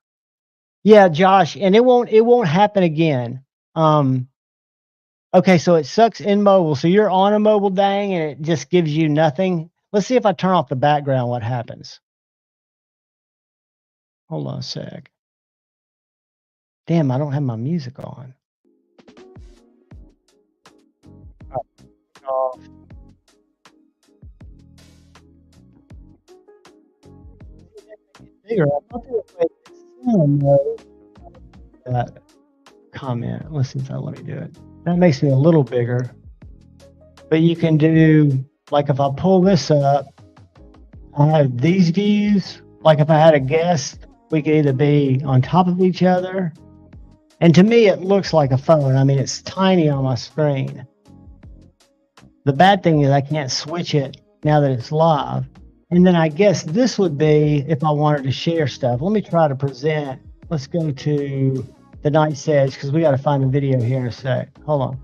Yeah, Josh, and it won't happen again. Okay, so it sucks in mobile. So you're on a mobile dang and it just gives you nothing. Let's see if I turn off the background, what happens. Hold on a sec. Damn, I don't have my music on. Off. Bigger. I thought they would make that comment. Let's see if let me do it. That makes me a little bigger. But you can do, like if I pull this up, I have these views. Like if I had a guest, we could either be on top of each other. And to me, it looks like a phone. I mean, it's tiny on my screen. The bad thing is I can't switch it now that it's live. And then I guess this would be if I wanted to share stuff. Let me try to present. Let's go to the Night's Edge because we got to find a video here in a sec. Hold on.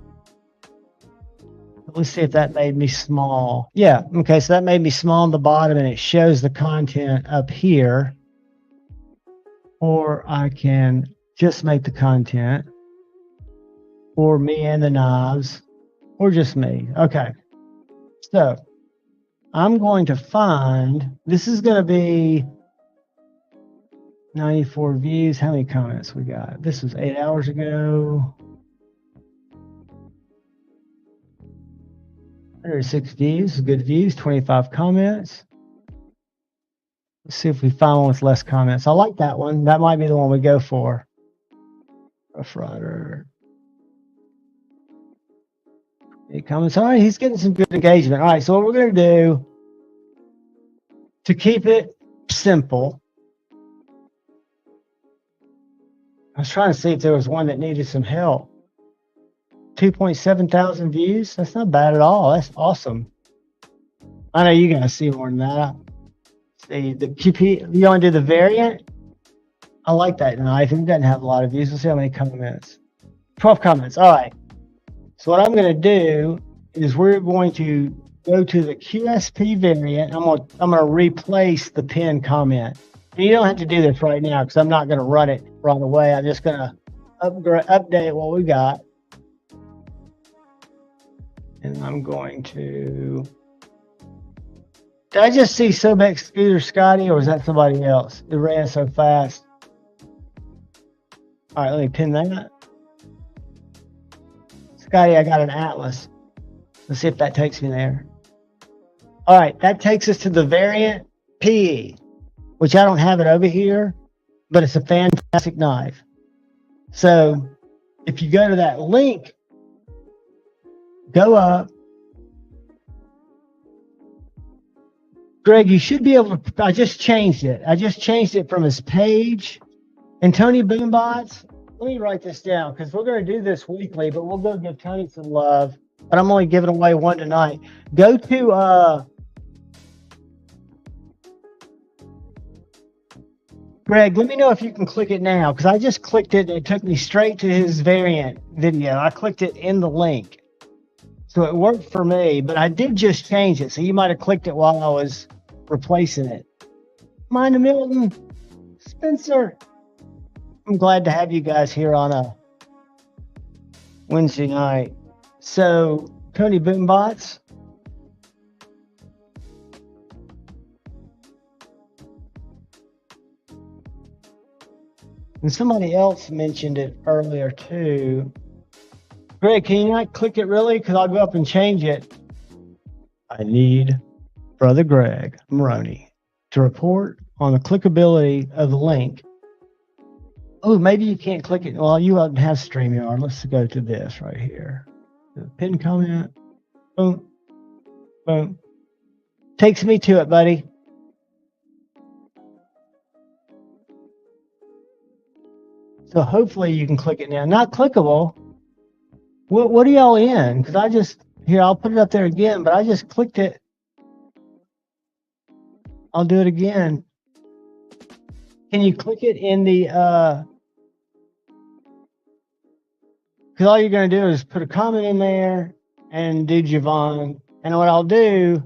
Let's see if that made me small. Yeah, okay, so that made me small on the bottom and it shows the content up here. Or I can just make the content. Or me and the knives. Or just me. Okay. So I'm going to find, this is going to be 94 views. How many comments we got? This was 8 hours ago. 106 views, good views, 25 comments. Let's see if we find one with less comments. I like that one. That might be the one we go for. Rough Rider. 8 comments. All right, he's getting some good engagement. All right, so what we're going to do to keep it simple, I was trying to see if there was one that needed some help. 2.7 thousand views. That's not bad at all. That's awesome. I know you guys see more than that. See the QP. You want to do the variant? I like that knife. It doesn't have a lot of views. Let's see how many comments. 12 comments. All right. So what I'm going to do is we're going to go to the QSP variant. I'm going to replace the pinned comment. And you don't have to do this right now because I'm not going to run it right away. I'm just going to update what we got. And I'm going to... Did I just see Sobek Scooter Scotty, or was that somebody else? It ran so fast. All right, let me pin that. Scotty, I got an Atlas. Let's see if that takes me there. All right, that takes us to the variant PE, which I don't have it over here, but it's a fantastic knife. So if you go to that link, go up. Greg, you should be able to, I just changed it. I just changed it from his page. And Tony Boombots, let me write this down because we're going to do this weekly, but we'll go give Tony some love. But I'm only giving away one tonight. Go to, Greg, let me know if you can click it now because I just clicked it and it took me straight to his variant video. I clicked it in the link. So it worked for me, but I did just change it. So you might have clicked it while I was replacing it. Mind Milton, Spencer. I'm glad to have you guys here on a Wednesday night. So Tony Boombots. And somebody else mentioned it earlier too. Greg, can you not click it really? Because I'll go up and change it. I need Brother Greg Maroney to report on the clickability of the link. Oh, maybe you can't click it. Well, you have StreamYard. Let's go to this right here. The pin comment. Boom. Boom. Takes me to it, buddy. So hopefully you can click it now. Not clickable. What are y'all in? Because I just, here, I'll put it up there again, but I just clicked it. I'll do it again. Can you click it in the, because all you're going to do is put a comment in there and do Javon. And what I'll do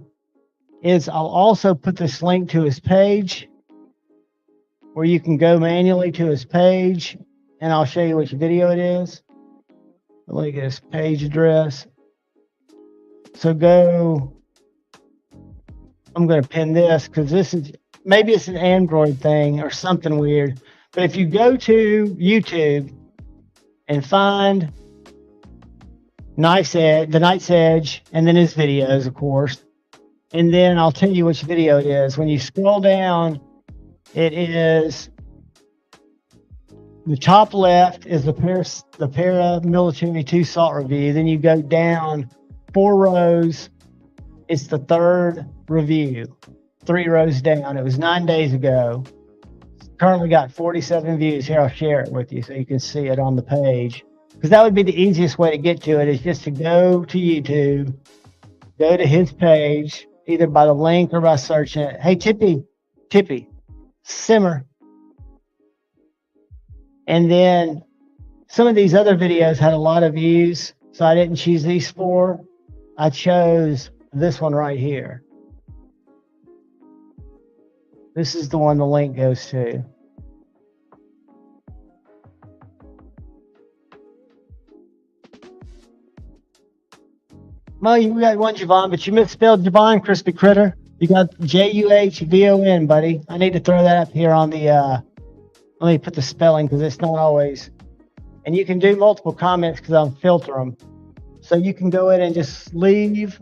is I'll also put this link to his page where you can go manually to his page and I'll show you which video it is. Let me get his page address. So go, I'm going to pin this because this is, maybe it's an Android thing or something weird. But if you go to YouTube and find the Knight's Edge, and then his videos, of course, and then I'll tell you which video it is. When you scroll down, it is the top left is the paramilitary 2 salt review. Then you go down 4 rows. It's the 3rd review. 3 rows down. It was 9 days ago. Currently got 47 views. Here, I'll share it with you so you can see it on the page. Because that would be the easiest way to get to it is just to go to YouTube, go to his page, either by the link or by searching it. Hey, Tippy, simmer. And then some of these other videos had a lot of views, so I didn't choose these 4. I chose this one right here. This is the one the link goes to. Well, you got one Javon, but you misspelled Javon, Crispy Critter. You got Juhvon, buddy. I need to throw that up here on the Let me put the spelling because it's not always. And you can do multiple comments because I'll filter them. So you can go in and just leave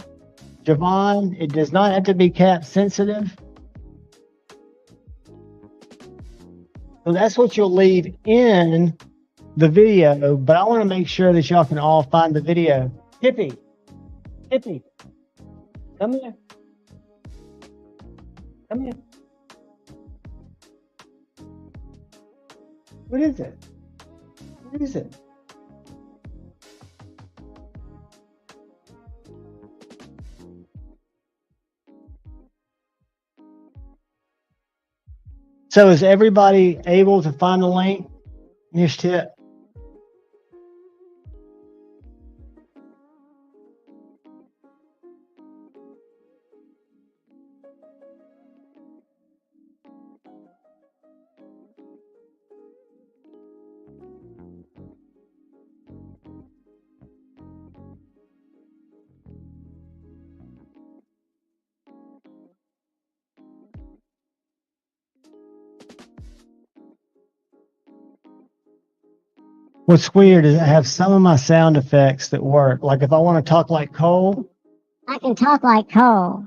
Javon. It does not have to be cap sensitive. So that's what you'll leave in the video, but I want to make sure that y'all can all find the video. Hippie, come here. Come here. What is it? What is it? So is everybody able to find the link? Nish tip. What's weird is I have some of my sound effects that work. Like if I want to talk like Cole, I can talk like Cole.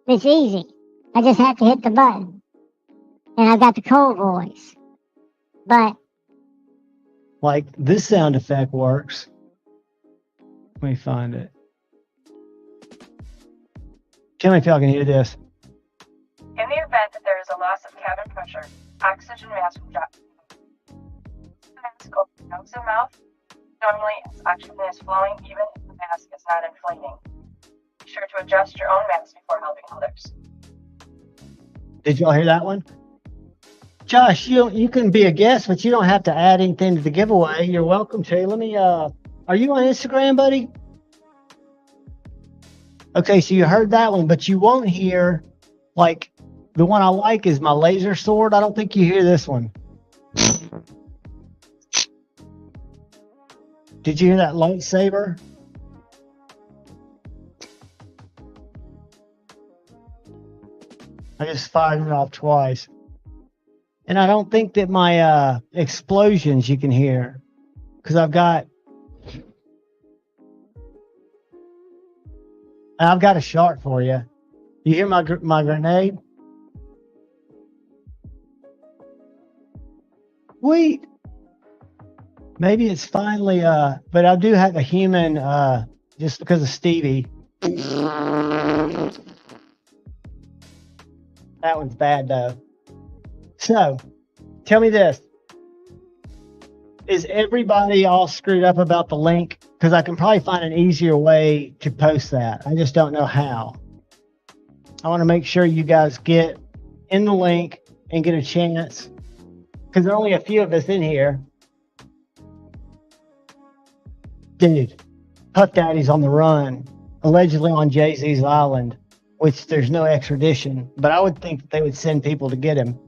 It's easy. I just have to hit the button. And I've got the Cole voice. But like this sound effect works. Let me find it. Tell me if y'all can hear this. In the event that there is a loss of cabin pressure, oxygen mask will drop. Mask opens nose and mouth. Normally, as oxygen is flowing, even if the mask is not inflating. Be sure to adjust your own mask before helping others. Did y'all hear that one? Josh, you can be a guest, but you don't have to add anything to the giveaway. You're welcome to. Let me, are you on Instagram, buddy? Okay, so you heard that one, but you won't hear, like, the one I like is my laser sword. I don't think you hear this one. Did you hear that lightsaber? I just fired it off twice. And I don't think that my explosions you can hear, because I've got a shot for you. You hear my grenade? Sweet. Maybe it's finally but I do have a human just because of Stevie. That one's bad though. So, tell me this. Is everybody all screwed up about the link? Because I can probably find an easier way to post that. I just don't know how. I want to make sure you guys get in the link and get a chance. Because there are only a few of us in here. Dude, Puff Daddy's on the run, allegedly on Jay-Z's island, which there's no extradition. But I would think that they would send people to get him.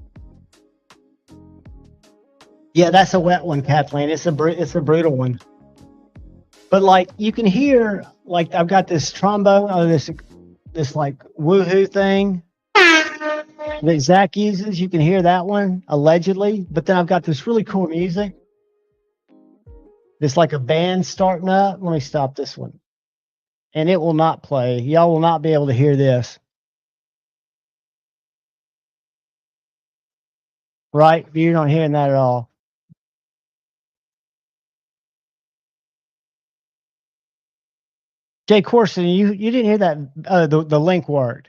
Yeah, that's a wet one, Kathleen. It's a brutal one. But like you can hear, like I've got this trombone or this like woohoo thing that Zach uses. You can hear that one allegedly, but then I've got this really cool music. It's like a band starting up. Let me stop this one, and it will not play. Y'all will not be able to hear this. Right? You're not hearing that at all. Jay Corson, you didn't hear that the link worked.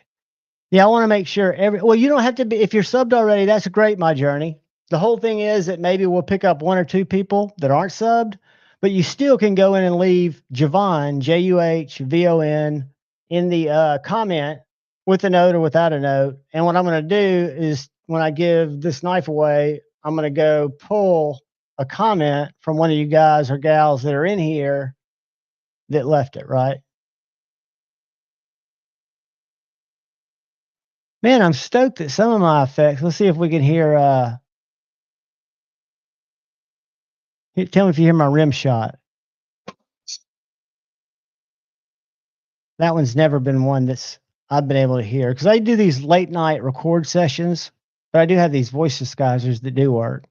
Yeah, I want to make sure well, you don't have to be, if you're subbed already, that's great, my journey. The whole thing is that maybe we'll pick up one or two people that aren't subbed, but you still can go in and leave Javon, Juhvon, in the comment with a note or without a note. And what I'm going to do is when I give this knife away, I'm going to go pull a comment from one of you guys or gals that are in here that left it, right? Man, I'm stoked at some of my effects. Let's see if we can hear, tell me if you hear my rim shot. That one's never been one that's I've been able to hear, because I do these late night record sessions, but I do have these voice disguisers that do work.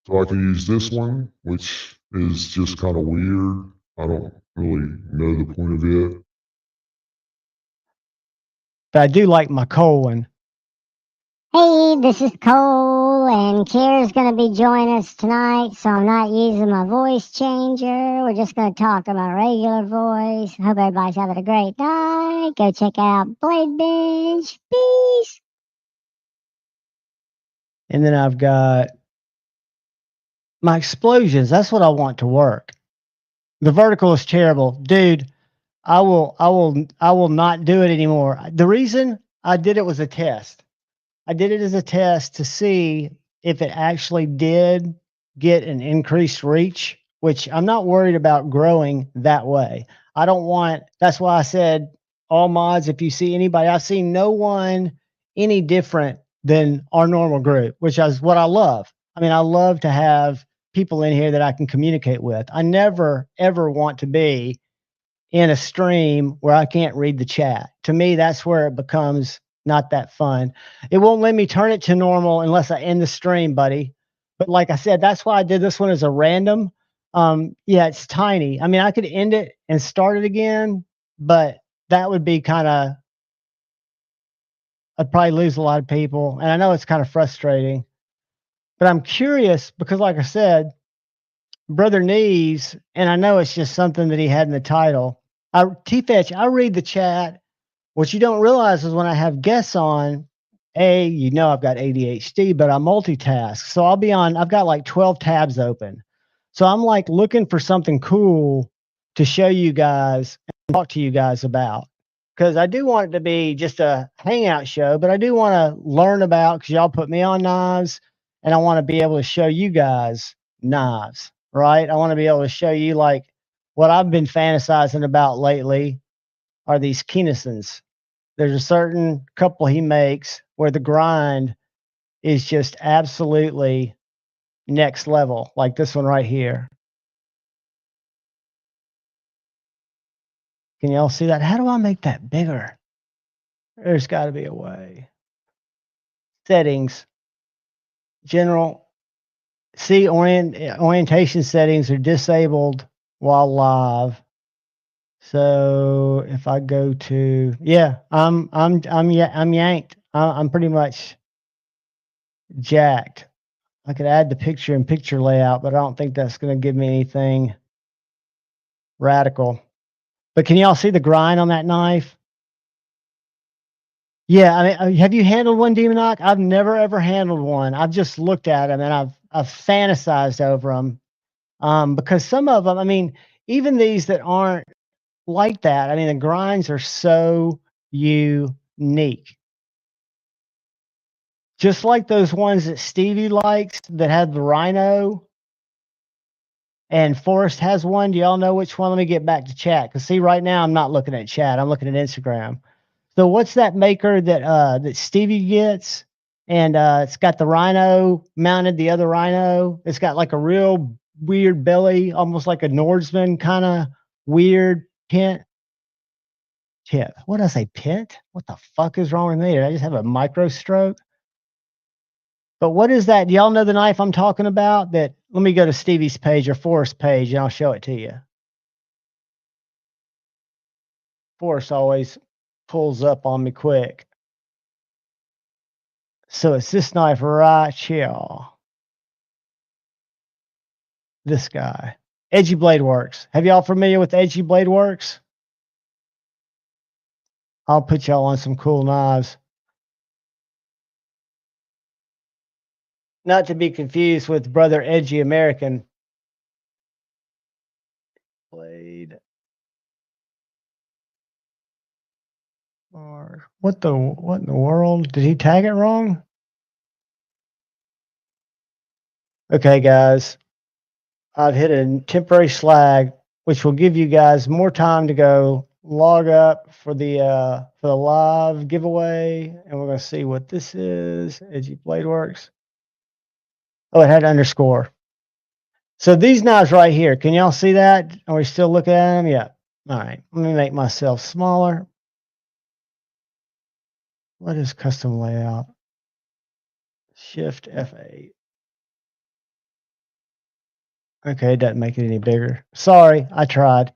So I can use this one, which is just kind of weird. I don't really know the point of it. But I do like my coal one. Hey, this is Cole, and Kira's going to be joining us tonight, so I'm not using my voice changer. We're just going to talk about regular voice. Hope everybody's having a great night. Go check out Blade Binge. Peace. And then I've got my explosions. That's what I want to work. The vertical is terrible. Dude, I will not do it anymore. The reason I did it was a test. I did it as a test to see if it actually did get an increased reach, which I'm not worried about growing that way. I don't want, that's why I said all mods, if you see anybody, I've seen no one any different than our normal group, which is what I love. I mean, I love to have people in here that I can communicate with. I never, ever want to be in a stream where I can't read the chat. To me, that's where it becomes not that fun. It won't let me turn it to normal unless I end the stream, buddy. But like I said, that's why I did this one as a random. Yeah, it's tiny. I mean, I could end it and start it again, but that would be kind of, I'd probably lose a lot of people. And I know it's kind of frustrating, but I'm curious because like I said, Brother Knees, and I know it's just something that he had in the title. T-Fetch, I read the chat. What you don't realize is when I have guests on, you know I've got ADHD, but I multitask. So I've got like 12 tabs open. So I'm like looking for something cool to show you guys and talk to you guys about. Because I do want it to be just a hangout show, but I do want to learn about, because y'all put me on knives, and I want to be able to show you guys knives, right? I want to be able to show you like what I've been fantasizing about lately are these Kenisons. There's a certain couple he makes where the grind is just absolutely next level, like this one right here. Can y'all see that? How do I make that bigger? There's got to be a way. Settings, general. See, orientation settings are disabled while live. So if I go to, yeah, I'm yanked. I'm pretty much jacked. I could add the picture and picture layout, but I don't think that's going to give me anything radical. But can y'all see the grind on that knife? Yeah, I mean, have you handled one, Demonoc? I've never ever handled one. I've just looked at them and I've fantasized over them. Because some of them, I mean, even these that aren't like that, I mean, the grinds are so unique. Just like those ones that Stevie likes that have the rhino. And Forrest has one. Do y'all know which one? Let me get back to chat. Because see, right now I'm not looking at chat. I'm looking at Instagram. So what's that maker that Stevie gets? And it's got the rhino mounted, the other rhino. It's got like a real weird belly, almost like a Nordsman kind of weird pit. What did I say? Pit? What the fuck is wrong with me? Did I just have a micro stroke? But what is that? Do y'all know the knife I'm talking about? Let me go to Stevie's page or Forrest's page and I'll show it to you. Forrest always pulls up on me quick. So it's this knife right here. This guy. Edgy Blade Works. Have y'all familiar with Edgy Blade Works? I'll put y'all on some cool knives. Not to be confused with Brother Edgy American. Blade. Or what in the world? Did he tag it wrong? Okay, guys. I've hit a temporary slag, which will give you guys more time to go log up for the live giveaway, and we're going to see what this is. Edgy Blade Works. Oh, it had underscore. So these knives right here, can y'all see that? Are we still looking at them? Yeah. All right. Let me make myself smaller. What is custom layout? Shift F8. Okay, it doesn't make it any bigger. Sorry, I tried.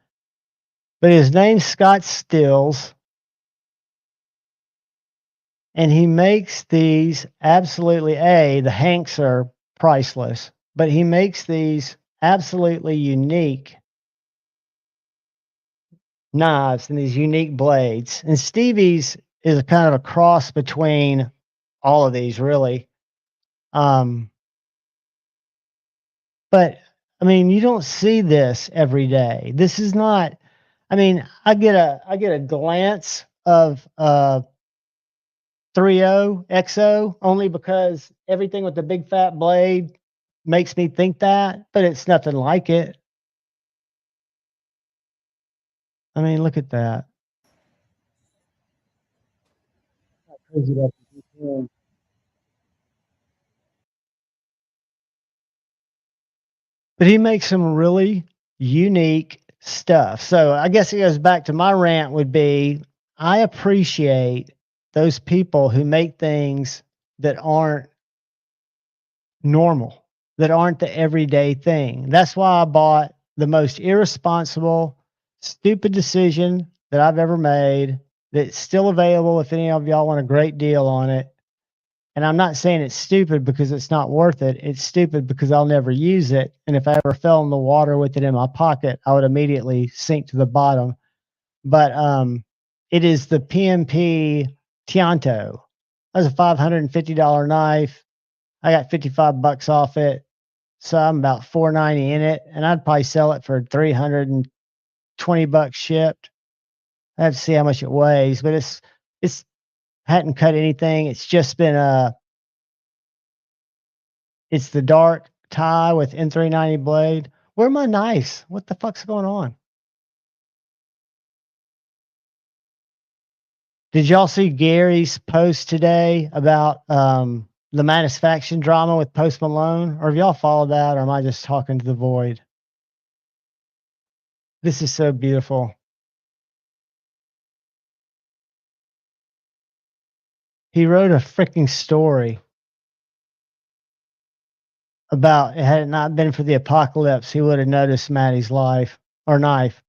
But his name's Scott Stills. And he makes these absolutely, the Hanks are priceless, but he makes these absolutely unique knives and these unique blades. And Stevie's is a kind of a cross between all of these, really. But I mean, you don't see this every day. This is not. I mean, I get a glance of 3.0 XO only because everything with the big fat blade makes me think that, but it's nothing like it. I mean, look at that. How crazy that is. But he makes some really unique stuff. So I guess it goes back to my rant would be I appreciate those people who make things that aren't normal, that aren't the everyday thing. That's why I bought the most irresponsible, stupid decision that I've ever made that's still available if any of y'all want a great deal on it. And I'm not saying it's stupid because it's not worth it. It's stupid because I'll never use it. And if I ever fell in the water with it in my pocket, I would immediately sink to the bottom. But it is the PMP Tianto. That was a $550 knife. I got $55 off it. So I'm about $490 in it. And I'd probably sell it for $320 shipped. I have to see how much it weighs, but it's hadn't cut anything. It's just been it's the dark tie with N390 blade. Where are my knives? What the fuck's going on? Did y'all see Gary's post today about the Manufacturing drama with Post Malone? Or have y'all followed that, or am I just talking to the void? This is so beautiful. He wrote a freaking story about had it not been for the apocalypse, he would have noticed Maddie's life or knife.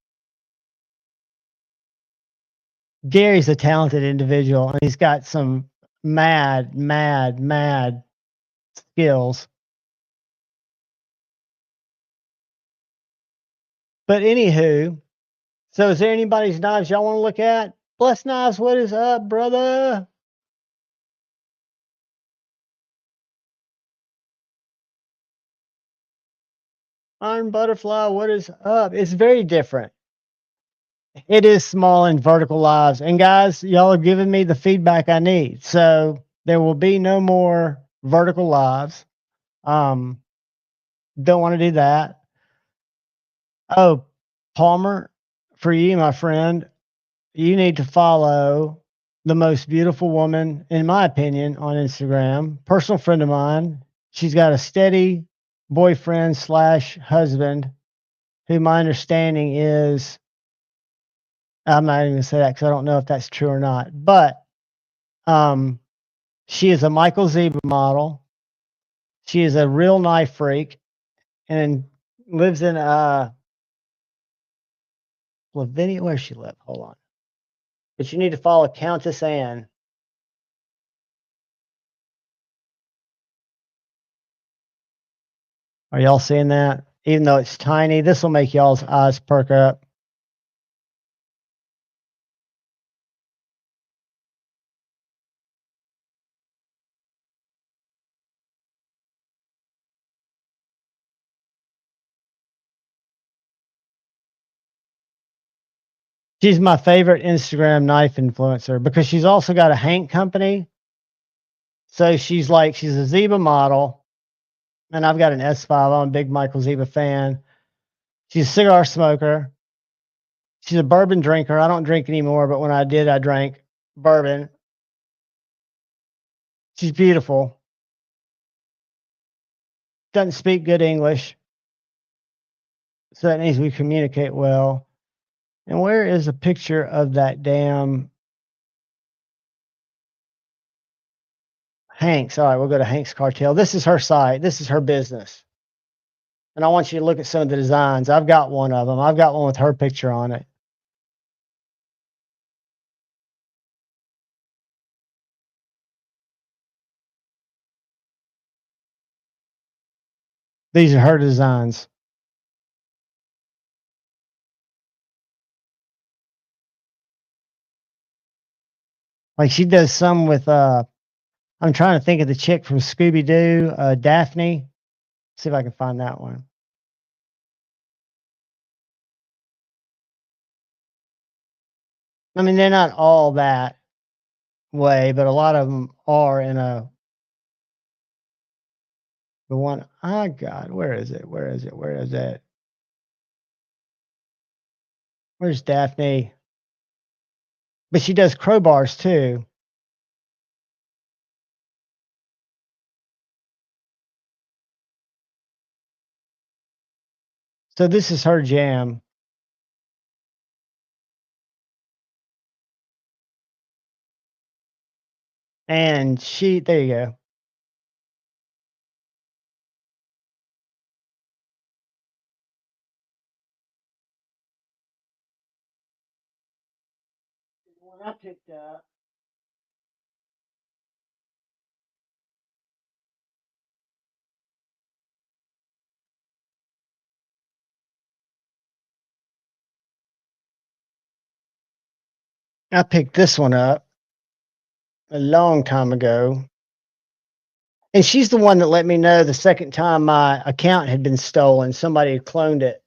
Gary's a talented individual and he's got some mad skills. But anywho, so is there anybody's knives y'all want to look at? Bless Knives, what is up, brother? Iron Butterfly, what is up? It's very different. It is small and vertical lives. And guys, y'all have given me the feedback I need. So there will be no more vertical lives. Don't want to do that. Oh, Palmer, for you, my friend, you need to follow the most beautiful woman, in my opinion, on Instagram. Personal friend of mine. She's got a steady boyfriend slash husband who my understanding is, I'm not even gonna say that because I don't know if that's true or not, but she is a Michael Zeba model. She is a real knife freak and lives in Lavinia. Where does she live? Hold on. But you need to follow Countess Anne. Are y'all seeing that? Even though it's tiny, this will make y'all's eyes perk up. She's my favorite Instagram knife influencer because she's also got a Hank company. So she's a Zeba model, and I've got an S5. I'm a big Michael Zeba fan. She's a cigar smoker. She's a bourbon drinker. I don't drink anymore, but when I did, I drank bourbon. She's beautiful. Doesn't speak good English. So that means we communicate well. And where is a picture of that damn Hanks? All right, we'll go to Hanks Cartel. This is her site. This is her business. And I want you to look at some of the designs. I've got one of them. I've got one with her picture on it. These are her designs. Like she does some with I'm trying to think of the chick from Scooby Doo, Daphne. See if I can find that one. I mean, they're not all that way, but a lot of them are in a. The one, oh God, where is it? Where is it? Where is it? Where's Daphne? But she does crowbars too. So this is her jam. And she, there you go. The one I picked up. I picked this one up a long time ago. And she's the one that let me know the second time my account had been stolen. Somebody had cloned it.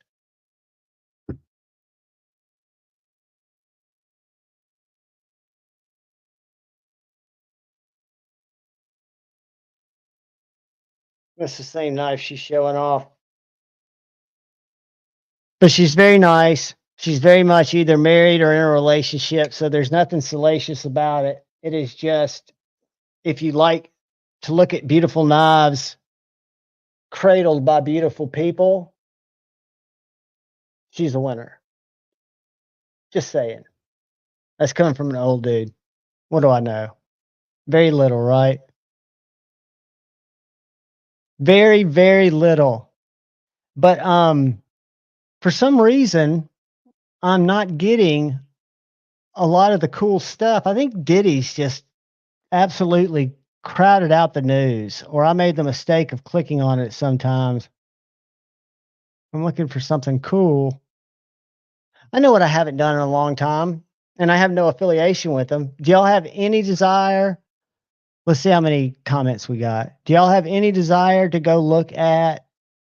That's the same knife she's showing off. But she's very nice. She's very much either married or in a relationship. So there's nothing salacious about it. It is just, if you like to look at beautiful knives cradled by beautiful people, she's a winner. Just saying. That's coming from an old dude. What do I know? Very little, right? Very, very little. But for some reason, I'm not getting a lot of the cool stuff. I think Diddy's just absolutely crowded out the news, or I made the mistake of clicking on it sometimes. I'm looking for something cool. I know what I haven't done in a long time, and I have no affiliation with them. Do y'all have any desire? Let's see how many comments we got. Do y'all have any desire to go look at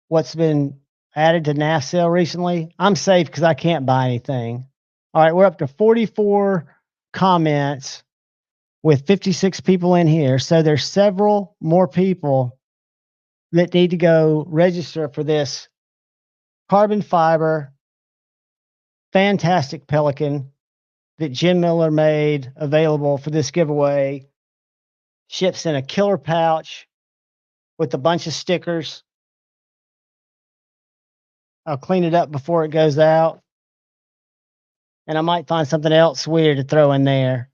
what's been added to NAF sale recently? I'm safe because I can't buy anything. All right, we're up to 44 comments with 56 people in here. So there's several more people that need to go register for this carbon fiber, fantastic Pelican that Jim Miller made available for this giveaway. Ships in a killer pouch with a bunch of stickers. I'll clean it up before it goes out. And I might find something else weird to throw in there.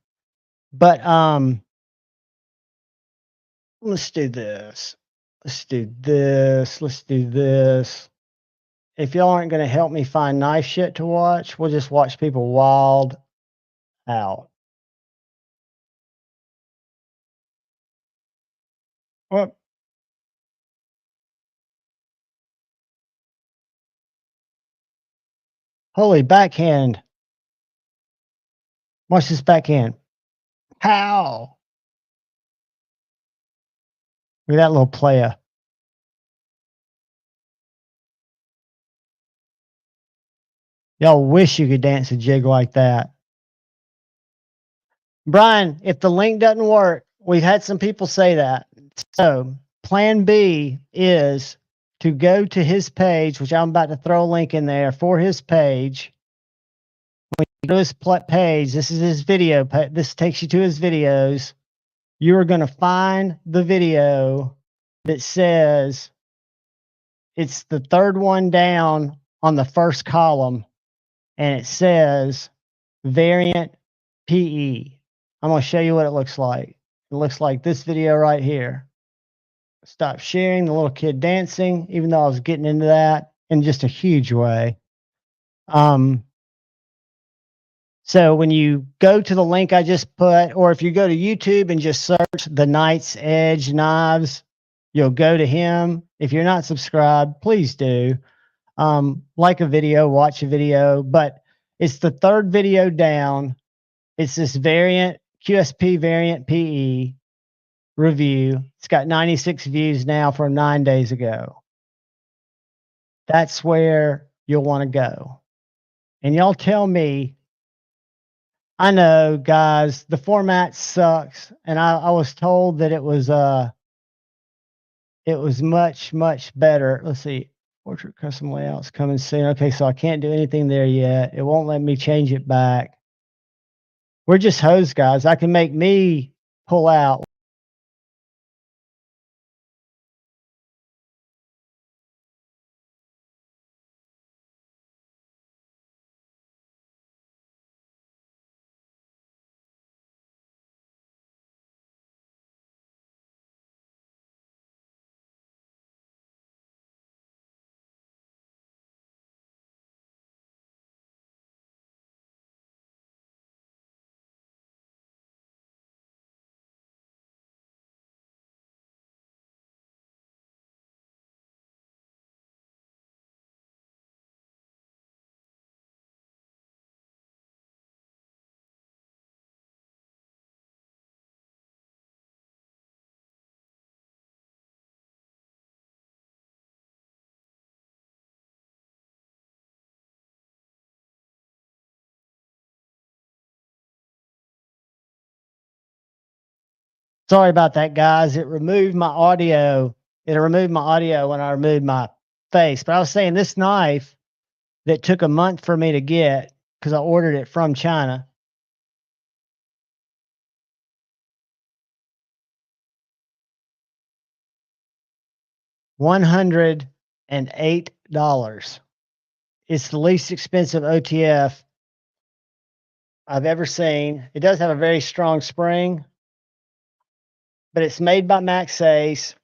But let's do this. Let's do this. Let's do this. If y'all aren't going to help me find knife shit to watch, we'll just watch people wild out. What? Holy backhand. Watch this backhand. How? Look at that little player. Y'all wish you could dance a jig like that. Brian, if the link doesn't work, we've had some people say that. So plan B is to go to his page, which I'm about to throw a link in there for his page. When you go to his page, this is his video. This takes you to his videos. You're going to find the video that says it's the third one down on the first column, and it says variant PE. I'm going to show you what it looks like. It looks like this video right here. stop sharing the little kid dancing, even though I was getting into that in just a huge way. So when you go to the link I just put, or if you go to YouTube and just search the Knight's Edge Knives, you'll go to him. If you're not subscribed, please do. Like a video, watch a video, but it's the third video down. It's this variant, QSP variant PE review. It's got 96 views now from 9 days ago. That's where you'll want to go. And y'all tell me, I know, guys, the format sucks, and I was told that it was much, much better. Let's see. Portrait custom layouts coming soon. Okay, so I can't do anything there yet. It won't let me change it back. We're just hoes, guys. I can make me pull out. Sorry about that, guys. It removed my audio. It removed my audio when I removed my face. But I was saying this knife that took a month for me to get because I ordered it from China. $108. It's the least expensive OTF I've ever seen. It does have a very strong spring, but it's made by Max Ace.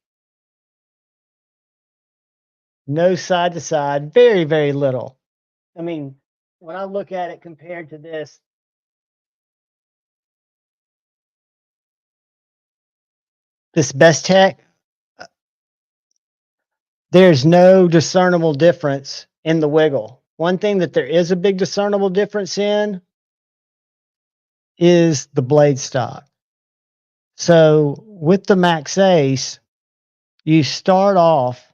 No side to side, very, very little. I mean, when I look at it compared to this Best Tech, there's no discernible difference in the wiggle. One thing that there is a big discernible difference in is the blade stock. So with the Max Ace, you start off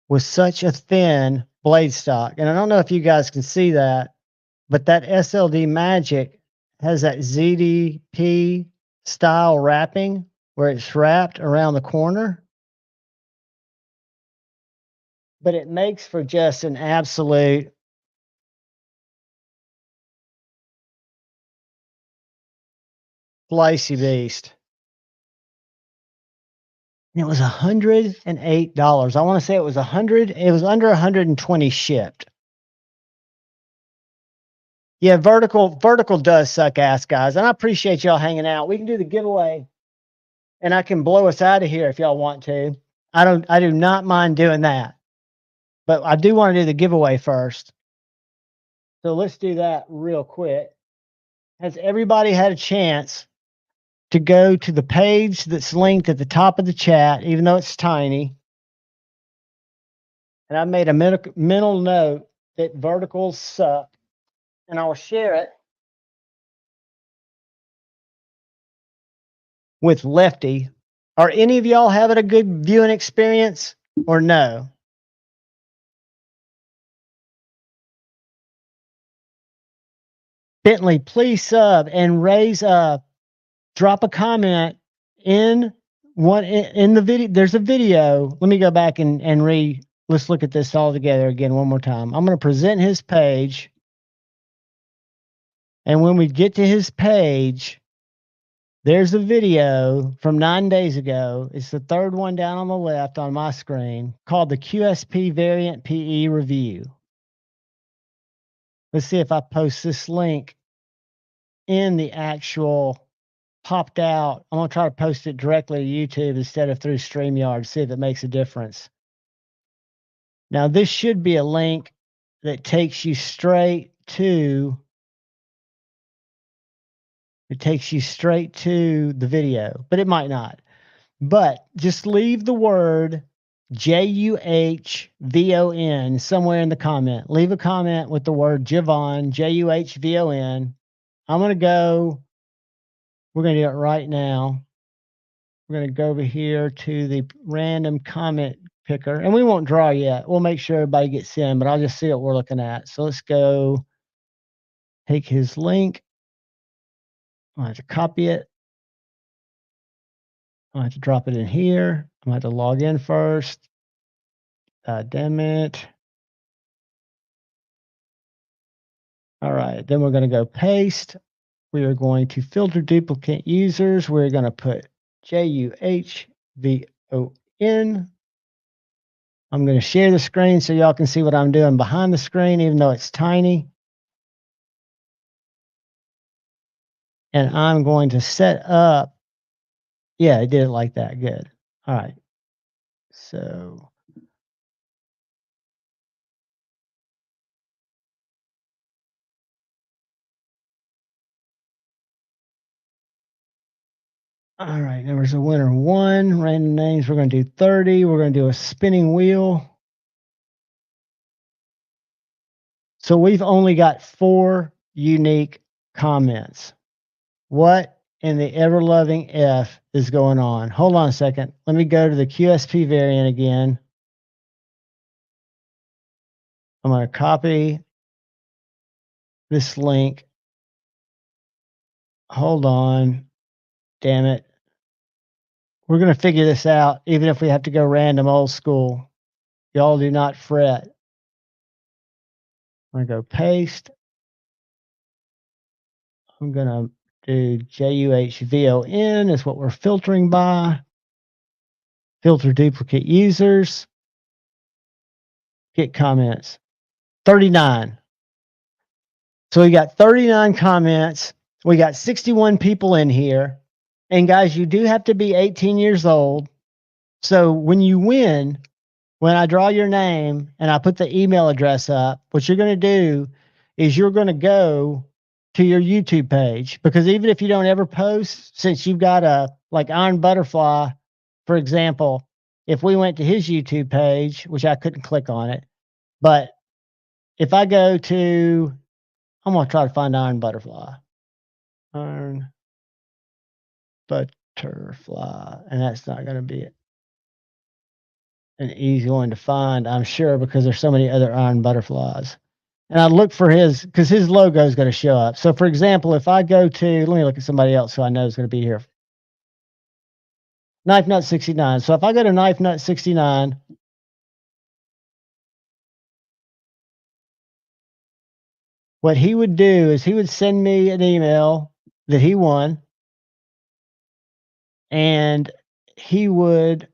with such a thin blade stock. And I don't know if you guys can see that, but that SLD Magic has that ZDP style wrapping where it's wrapped around the corner. But it makes for just an absolute Slicey beast. And it was $108. I want to say it was it was under 120 shipped. Yeah, vertical does suck ass, guys. And I appreciate y'all hanging out. We can do the giveaway and I can blow us out of here if y'all want to. I do not mind doing that. But I do want to do the giveaway first. So let's do that real quick. Has everybody had a chance to go to the page that's linked at the top of the chat, even though it's tiny? And I made a mental note that verticals suck, and I'll share it with Lefty. Are any of y'all having a good viewing experience or no? Bentley, please sub and raise up. Drop a comment in the video. There's a video. Let me go back and let's look at this all together again one more time. I'm going to present his page. And when we get to his page, there's a video from 9 days ago. It's the third one down on the left on my screen called the QSP Variant PE Review. Let's see if I post this link in the actual popped out. I'm going to try to post it directly to YouTube instead of through StreamYard, see if it makes a difference. Now, this should be a link that takes you straight to the video, but it might not. But just leave the word JUHVON somewhere in the comment. Leave a comment with the word Javon, JUHVON. I'm going to go, we're going to do it right now. We're going to go over here to the random comment picker, and we won't draw yet. We'll make sure everybody gets in, but I'll just see what we're looking at. So let's go take his link. I'll have to copy it. I'll have to drop it in here. I'm going to have to log in first. Damn it. All right, then we're going to go paste. We are going to filter duplicate users. We're going to put JUHVON. I'm going to share the screen so y'all can see what I'm doing behind the screen, even though it's tiny. And I'm going to set up. Yeah, I did it like that. Good. All right. So all right, now there's a winner 1, random names. We're going to do 30. We're going to do a spinning wheel. So we've only got 4 unique comments. What in the ever-loving F is going on? Hold on a second. Let me go to the QSP variant again. I'm going to copy this link. Hold on. Damn it. We're going to figure this out, even if we have to go random old school. Y'all do not fret. I'm going to go paste. I'm going to do JUHVON is what we're filtering by. Filter duplicate users. Get comments. 39. So we got 39 comments. We got 61 people in here. And guys, you do have to be 18 years old. So when you win, when I draw your name and I put the email address up, what you're going to do is you're going to go to your YouTube page, because even if you don't ever post, since you've got a like Iron Butterfly, for example, if we went to his YouTube page, which I couldn't click on it, but if I go to, I'm going to try to find Iron Butterfly. Iron Butterfly, and that's not going to be an easy one to find, I'm sure, because there's so many other Iron Butterflies. And I look for his, because his logo is going to show up. So, for example, if I go to, let me look at somebody else who I know is going to be here. Knife Nut 69. So if I go to Knife Nut 69, what he would do is he would send me an email that he won, and he would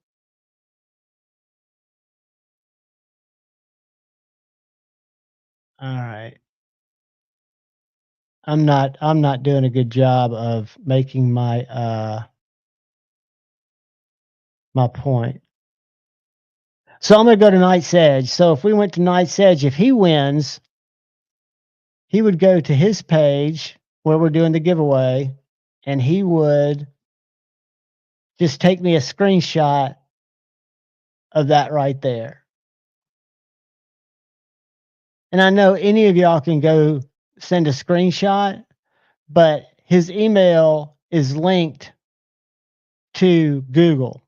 all right. I'm not doing a good job of making my my point. So I'm going to go to Night's Edge. So if we went to Night's Edge, if he wins, he would go to his page where we're doing the giveaway, and he would just take me a screenshot of that right there. And I know any of y'all can go send a screenshot, but his email is linked to Google.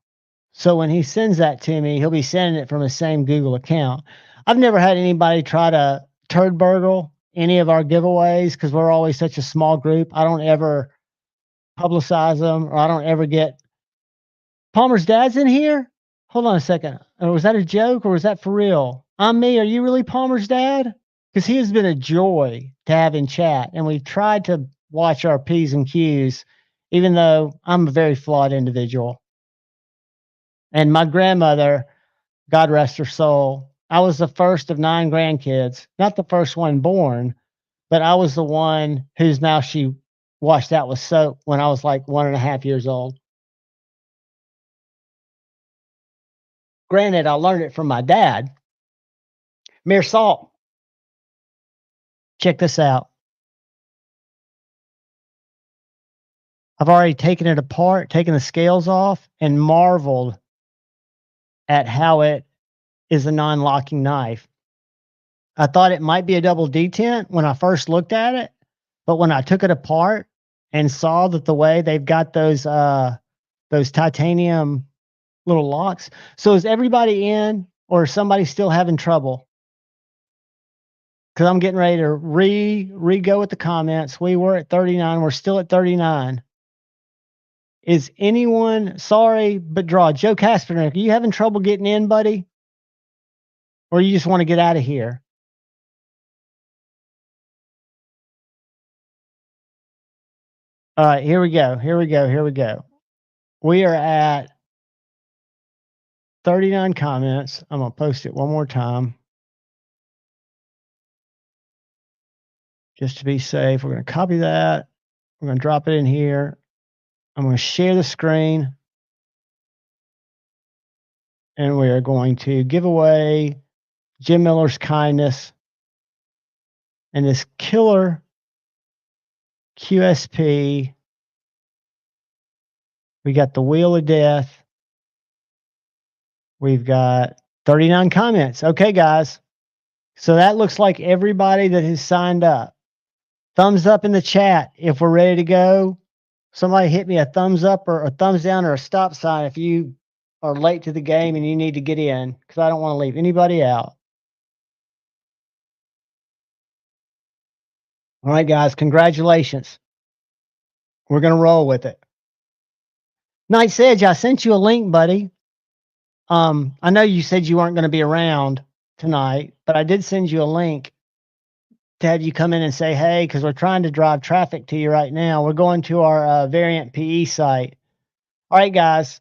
So when he sends that to me, he'll be sending it from the same Google account. I've never had anybody try to turd burgle any of our giveaways because we're always such a small group. I don't ever publicize them, or I don't ever get Palmer's dad's in here. Hold on a second. Or was that a joke, or was that for real? I'm me. Are you really Palmer's dad? Because he has been a joy to have in chat, and we've tried to watch our P's and Q's, even though I'm a very flawed individual. And my grandmother, God rest her soul, I was the first of 9 grandkids, not the first one born, but I was the one who's now she washed out with soap when I was like 1.5 years old. Granted, I learned it from my dad. Mere salt. Check this out. I've already taken it apart, taken the scales off, and marveled at how it is a non-locking knife. I thought it might be a double detent when I first looked at it, but when I took it apart and saw that the way they've got those titanium little locks. So is everybody in, or is somebody still having trouble? Because I'm getting ready to re-go with the comments. We were at 39. We're still at 39. Is anyone, sorry, but draw, Joe Kaspernick, are you having trouble getting in, buddy? Or you just want to get out of here? All right, here we go. Here we go. Here we go. We are at 39 comments. I'm going to post it one more time. Just to be safe, we're going to copy that. We're going to drop it in here. I'm going to share the screen. And we are going to give away Jim Miller's kindness and this killer QSP. We got the Wheel of Death. We've got 39 comments. Okay, guys. So that looks like everybody that has signed up. Thumbs up in the chat if we're ready to go. Somebody hit me a thumbs up or a thumbs down or a stop sign if you are late to the game and you need to get in, because I don't want to leave anybody out. All right, guys, congratulations. We're going to roll with it. Night's Edge, I sent you a link, buddy. I know you said you weren't going to be around tonight, but I did send you a link to have you come in and say, hey, because we're trying to drive traffic to you right now. We're going to our Variant PE site. All right, guys,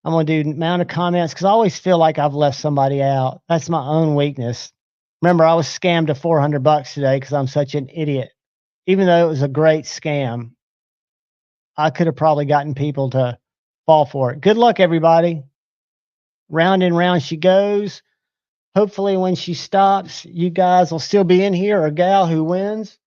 I'm going to do amount of comments because I always feel like I've left somebody out. That's my own weakness. Remember, I was scammed to $400 today because I'm such an idiot. Even though it was a great scam, I could have probably gotten people to fall for it. Good luck, everybody. Round and round she goes. Hopefully when she stops, you guys will still be in here, or gal who wins.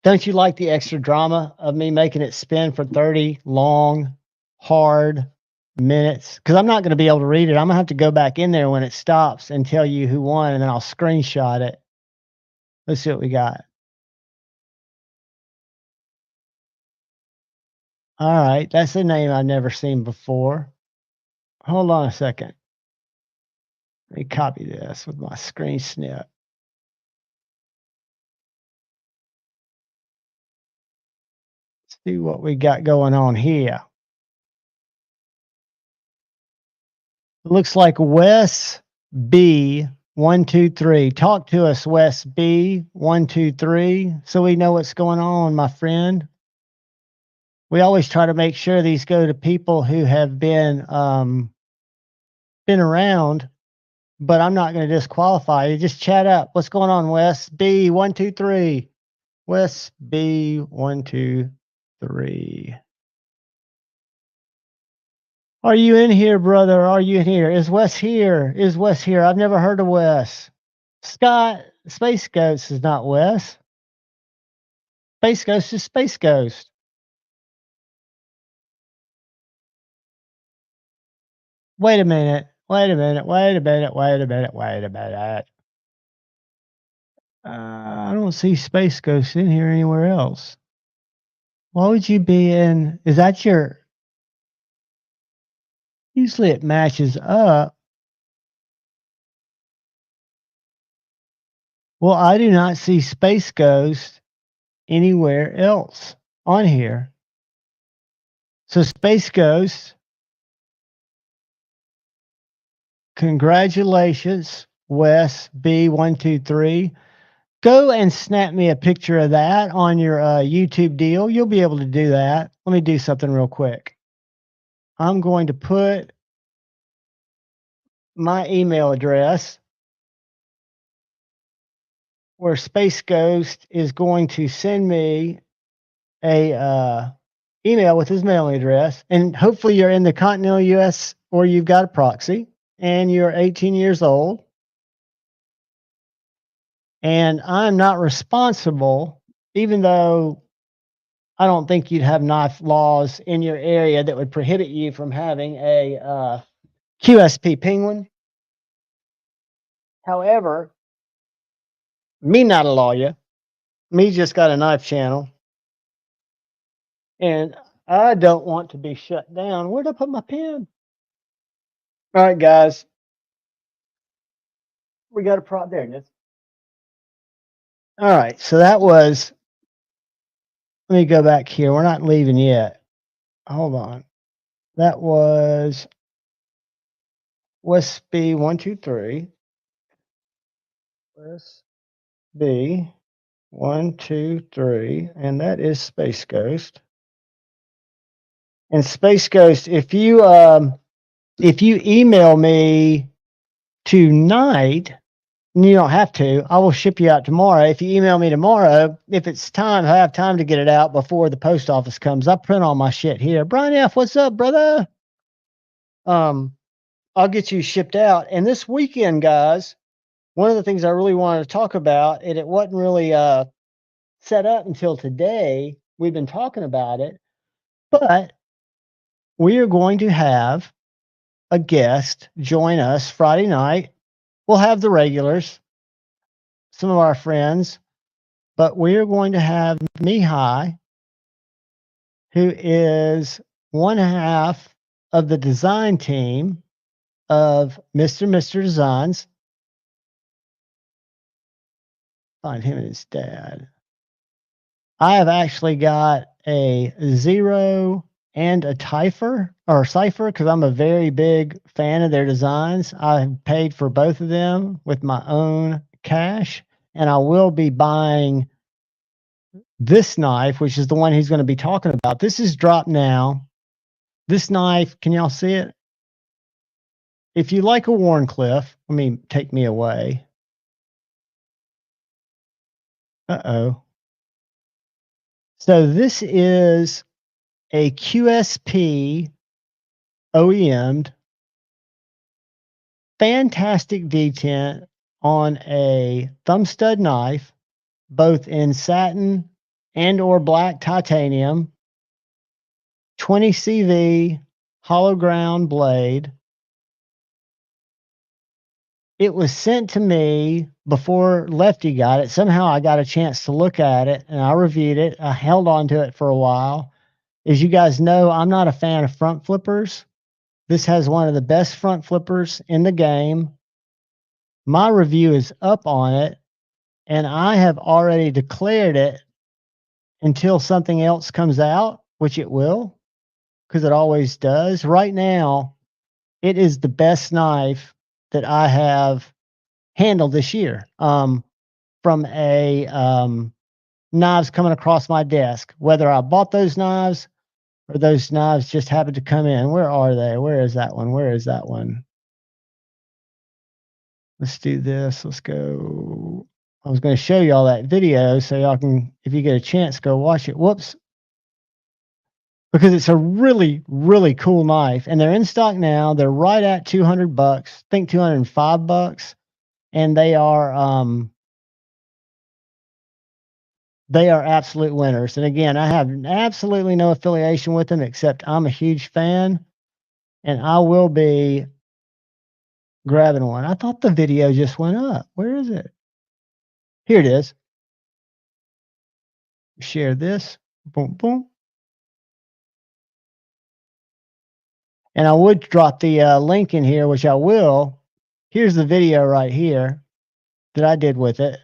Don't you like the extra drama of me making it spin for 30 long, hard minutes? Because I'm not going to be able to read it. I'm going to have to go back in there when it stops and tell you who won, and then I'll screenshot it. Let's see what we got. All right, that's a name I've never seen before. Hold on a second. Let me copy this with my screen snip. Let's see what we got going on here. It looks like Wes B123. Talk to us, Wes B123, so we know what's going on, my friend. We always try to make sure these go to people who have been around, but I'm not going to disqualify you. Just chat up. What's going on, Wes B123? Wes B123. Are you in here, brother? Are you in here? Is Wes here? Is Wes here? I've never heard of Wes. Scott, Space Ghost is not Wes. Space Ghost is Space Ghost. Wait a minute. Wait a minute. Wait a minute. Wait a minute. Wait a minute. I don't see Space Ghost in here anywhere else. Why would you be in? Is that your? Usually it matches up. Well, I do not see Space Ghost anywhere else on here. So Space Ghost, congratulations, Wes B123. Go and snap me a picture of that on your YouTube deal. You'll be able to do that. Let me do something real quick. I'm going to put my email address where Space Ghost is going to send me a email with his mailing address, and hopefully you're in the continental U.S. or you've got a proxy and you're 18 years old. And I'm not responsible, even though I don't think you'd have knife laws in your area that would prohibit you from having a QSP penguin. However, me not a lawyer, me just got a knife channel, and I don't want to be shut down. Where'd I put my pen? All right, guys, we got a prop there. It is. All right, so that was. Let me go back here. We're not leaving yet. Hold on. That was West B 123. West B 123, and that is Space Ghost. And Space Ghost, if you email me tonight, and you don't have to, I will ship you out tomorrow. If you email me tomorrow, if it's time, I have time to get it out before the post office comes. I print all my shit here. Brian F., what's up, brother? I'll get you shipped out. And this weekend, guys, one of the things I really wanted to talk about, and it wasn't really set up until today. We've been talking about it, but we are going to have a guest join us Friday night. We'll have the regulars, some of our friends, but we are going to have Mihai, who is one half of the design team of Mr. Designs. Find him and his dad. I have actually got a 0 and a Cipher because I'm a very big fan of their designs. I've paid for both of them with my own cash, and I will be buying this knife, which is the one he's going to be talking about. This is dropped now. This knife, can y'all see it? If you like a Wharncliffe, let me take me away. Uh-oh. So this is a QSP OEM'd fantastic detent on a thumb stud knife, both in satin and or black titanium, 20 CV hollow ground blade. It was sent to me before Lefty got it. Somehow I got a chance to look at it and I reviewed it. I held on to it for a while. As you guys know, I'm not a fan of front flippers. This has one of the best front flippers in the game. My review is up on it, and I have already declared it until something else comes out, which it will, because it always does. Right now, it is the best knife that I have handled this year. From knives coming across my desk, whether I bought those knives or those knives just happened to come in. Where are they? Where is that one? Where is that one? Let's do this. Let's go. I was going to show y'all that video so y'all can, if you get a chance, go watch it. Whoops. Because it's a really, really cool knife. And they're in stock now. They're right at $200. I think $205. And they are absolute winners. And again, I have absolutely no affiliation with them, except I'm a huge fan. And I will be grabbing one. I thought the video just went up. Where is it? Here it is. Share this. Boom, boom. And I would drop the link in here, which I will. Here's the video right here that I did with it.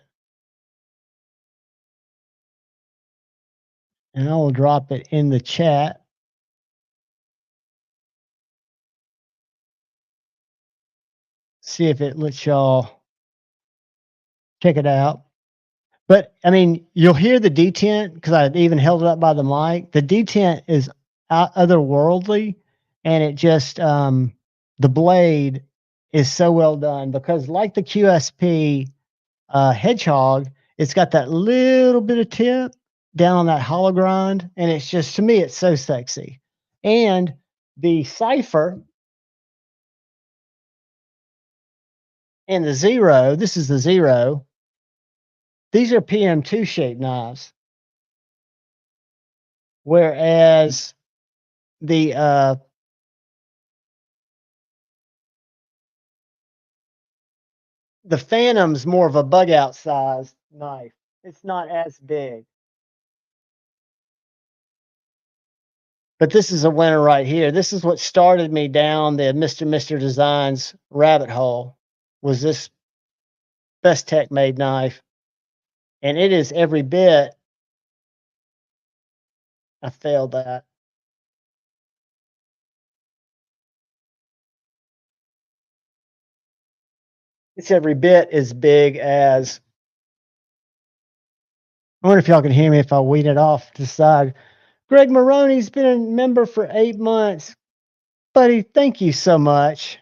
And I will drop it in the chat. See if it lets y'all check it out. But, I mean, you'll hear the detent, because I even held it up by the mic. The detent is otherworldly, and it just, the blade is so well done, because like the QSP Hedgehog, It's got that little bit of tip down on that hollow grind, and it's just, to me, it's so sexy. And the cipher and the zero, this is the zero. These are PM2 shaped knives. Whereas the Phantom's more of a bug out size knife. It's not as big. But this is a winner right here. This is what started me down the Mr. Designs rabbit hole, was this Best Tech made knife. And it is every bit. I failed that. It's every bit as big as, I wonder if y'all can hear me if I weed it off to the side. Greg Maroney's been a member for 8 months. Buddy, thank you so much.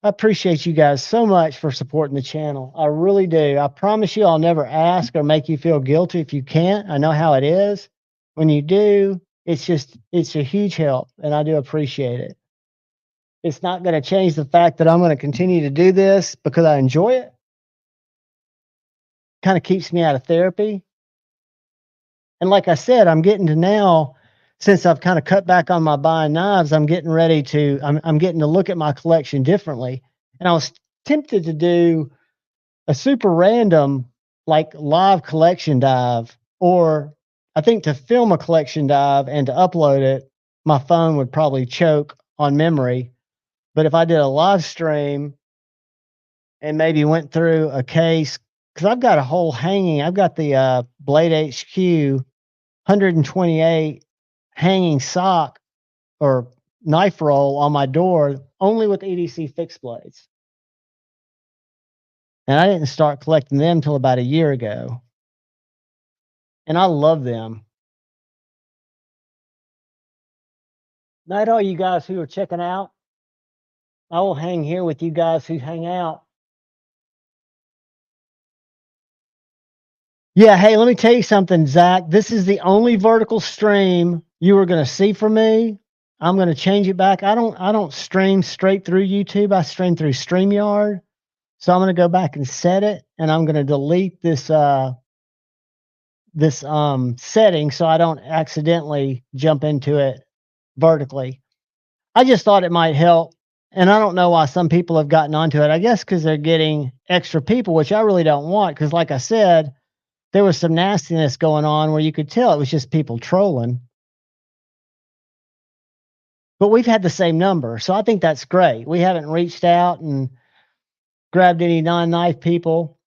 I appreciate you guys so much for supporting the channel. I really do. I promise you I'll never ask or make you feel guilty if you can't. I know how it is. When you do, it's a huge help, and I do appreciate it. It's not going to change the fact that I'm going to continue to do this because I enjoy it. Kind of keeps me out of therapy. And like I said, I'm getting to now, since I've kind of cut back on my buying knives, I'm getting ready to, I'm getting to look at my collection differently. And I was tempted to do a super random, like, live collection dive, or I think to film a collection dive and to upload it, my phone would probably choke on memory. But if I did a live stream and maybe went through a case, because I've got a whole hanging, I've got the Blade HQ 128 hanging sock or knife roll on my door, only with EDC fixed blades. And I didn't start collecting them till about a year ago. And I love them. Night, all you guys who are checking out. I will hang here with you guys who hang out. Yeah, hey, let me tell you something, Zach. This is the only vertical stream you are going to see from me. I'm going to change it back. I don't stream straight through YouTube. I stream through StreamYard. So I'm going to go back and set it, and I'm going to delete this setting so I don't accidentally jump into it vertically. I just thought it might help, and I don't know why some people have gotten onto it. I guess because they're getting extra people, which I really don't want, because like I said, there was some nastiness going on where you could tell it was just people trolling. But we've had the same number, so I think that's great. We haven't reached out and grabbed any non-knife people.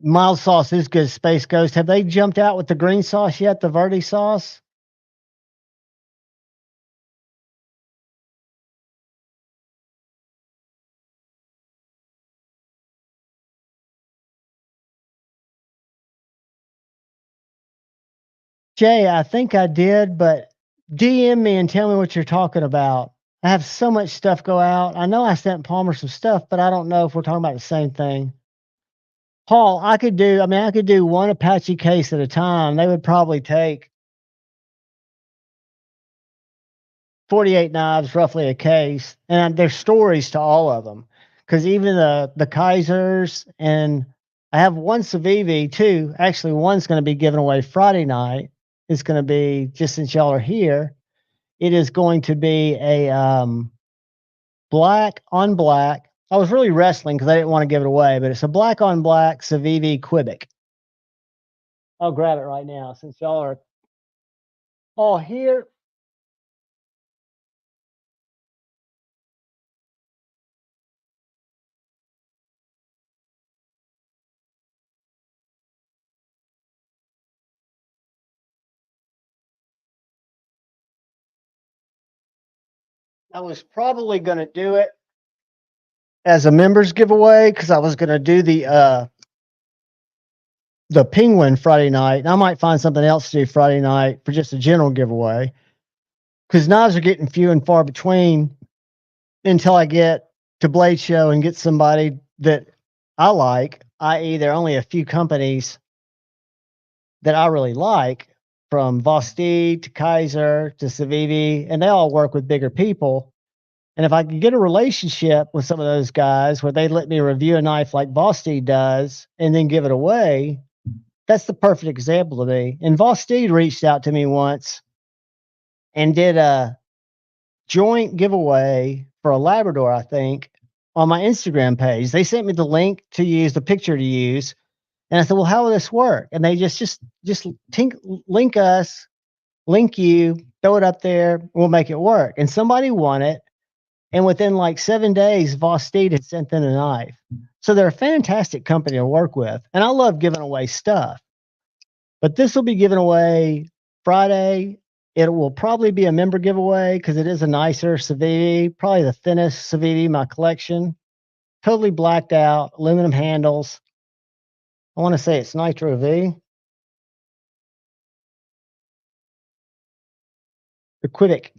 Mild sauce is good, Space Ghost. Have they jumped out with the green sauce yet, the Verde sauce? Jay, I think I did, but DM me and tell me what you're talking about. I have so much stuff go out. I know I sent Palmer some stuff, but I don't know if we're talking about the same thing. Paul, I could do one Apache case at a time. They would probably take 48 knives, roughly a case. And there's stories to all of them. Because even the Kaisers, and I have one Civivi too. Actually, one's going to be given away Friday night. It's going to be, just since y'all are here, it is going to be a black on black. I was really wrestling because I didn't want to give it away, but it's a black on black Civivi Quebec. I'll grab it right now since y'all are all here. I was probably going to do it as a members giveaway because I was going to do the Penguin Friday night. And I might find something else to do Friday night for just a general giveaway, because knives are getting few and far between until I get to Blade Show and get somebody that I like, i.e., there are only a few companies that I really like, from Vosti to Kaiser to Civivi, and they all work with bigger people. And if I could get a relationship with some of those guys where they let me review a knife like Vosti does and then give it away, that's the perfect example to me. And Vosti reached out to me once and did a joint giveaway for a Labrador, I think, on my Instagram page. They sent me the link to use, the picture to use, and I said, "Well, how will this work?" And they just link us, link you, throw it up there, we'll make it work. And somebody won it, and within like 7 days, Vosteed had sent them a knife. So they're a fantastic company to work with, and I love giving away stuff. But this will be given away Friday. It will probably be a member giveaway because it is a nicer Civivi, probably the thinnest Civivi in my collection. Totally blacked out, aluminum handles. I want to say it's Nitro V. The Quibic.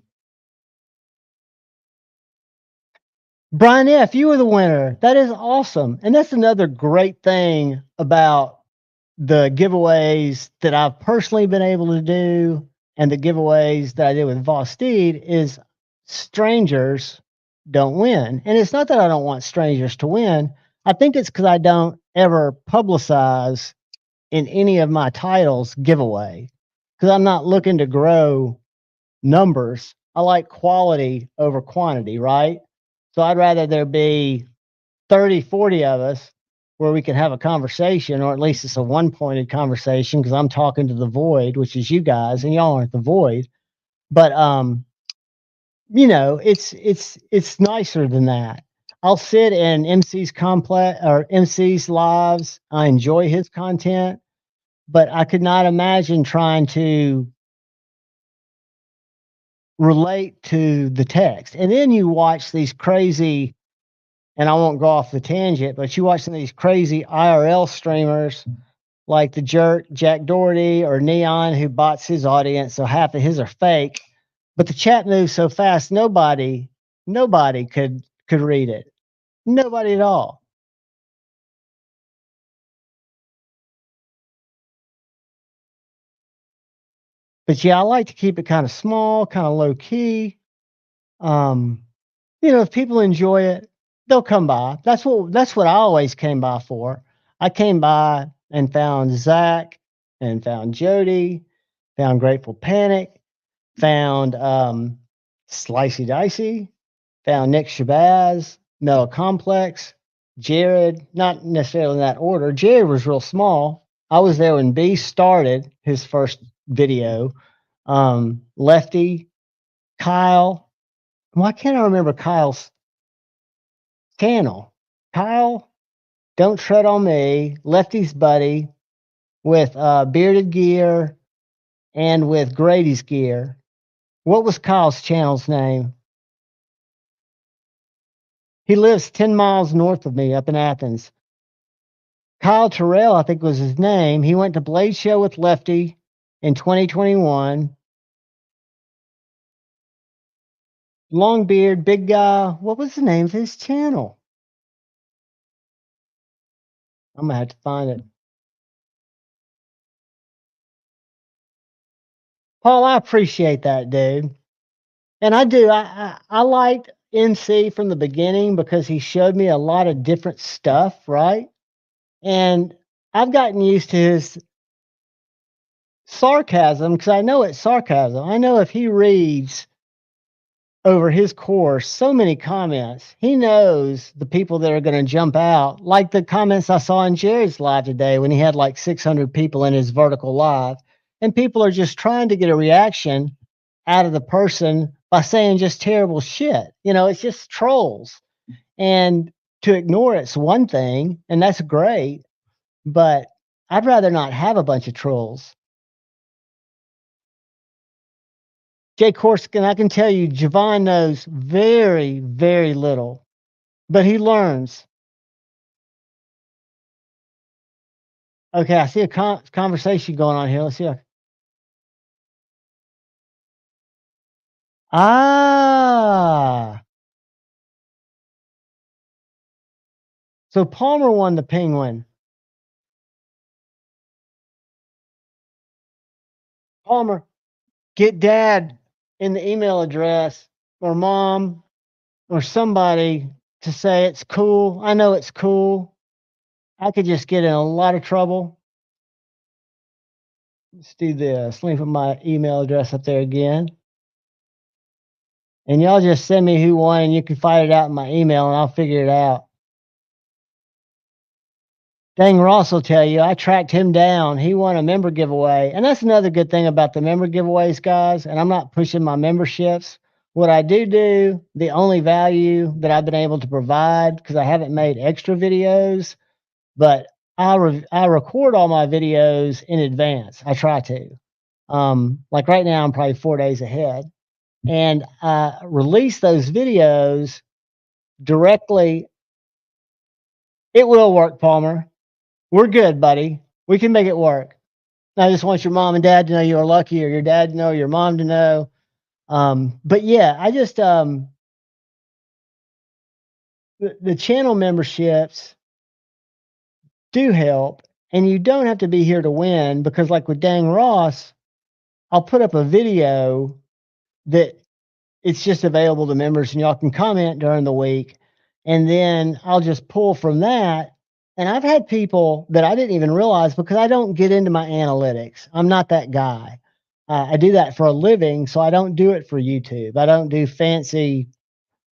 Brian F., you were the winner. That is awesome. And that's another great thing about the giveaways that I've personally been able to do and the giveaways that I did with Vosteed is strangers don't win. And it's not that I don't want strangers to win. I think it's because I don't ever publicize in any of my titles giveaway because I'm not looking to grow numbers. I like quality over quantity, right? So I'd rather there be 30, 40 of us where we can have a conversation, or at least it's a one-pointed conversation because I'm talking to the void, which is you guys, and y'all aren't the void. But it's nicer than that. I'll sit in MC's complex or MC's lives. I enjoy his content, but I could not imagine trying to relate to the text. And then you watch these crazy, and I won't go off the tangent, but you watch some of these crazy IRL streamers like the jerk Jack Doherty or Neon, who bots his audience, so half of his are fake. But the chat moves so fast, nobody could read it. Nobody at all. But yeah, I like to keep it kind of small, kind of low key. Um, if people enjoy it, they'll come by. That's what I always came by for. I came by and found Zach and found Jody, found Grateful Panic, found Slicey Dicey, found Nick Shabazz, Metal Complex, Jared, not necessarily in that order. Jared was real small. I was there when B started his first video. Lefty, Kyle. Why can't I remember Kyle's channel? Kyle, Don't Tread on Me, Lefty's buddy, with Bearded Gear and with Grady's Gear. What was Kyle's channel's name? He lives 10 miles north of me up in Athens. Kyle Terrell, I think was his name. He went to Blade Show with Lefty in 2021. Long beard, big guy. What was the name of his channel? I'm going to have to find it. Paul, I appreciate that, dude. And I do. I liked NC from the beginning because he showed me a lot of different stuff, right? And I've gotten used to his sarcasm because I know it's sarcasm. I know if he reads over his course so many comments, he knows the people that are going to jump out, like the comments I saw in Jared's live today when he had like 600 people in his vertical live. And people are just trying to get a reaction out of the person by saying just terrible shit. It's just trolls. And to ignore it's one thing, and that's great, but I'd rather not have a bunch of trolls. Jay Korskin, I can tell you, Javon knows very, very little, but he learns. Okay, I see a conversation going on here. Let's see. Ah, So Palmer won the penguin. Palmer, get dad in the email address or mom or somebody to say it's cool. I know it's cool. I could just get in a lot of trouble. Let's do this. Let me put my email address up there again. And y'all just send me who won and you can fight it out in my email and I'll figure it out. Dang Ross will tell you, I tracked him down. He won a member giveaway. And that's another good thing about the member giveaways, guys. And I'm not pushing my memberships. What I do, the only value that I've been able to provide, because I haven't made extra videos, but I record all my videos in advance. I try to. Like right now, I'm probably 4 days ahead. And I release those videos directly. It will work, Palmer. We're good, buddy. We can make it work. I just want your mom and dad to know you're lucky, or your dad to know, your mom to know. But yeah, I just the channel memberships do help, and you don't have to be here to win, because like with Dang Ross, I'll put up a video that it's just available to members and y'all can comment during the week, and then I'll just pull from that. And I've had people that I didn't even realize, because I don't get into my analytics. I'm not that guy. I do that for a living, so I don't do it for YouTube. I don't do fancy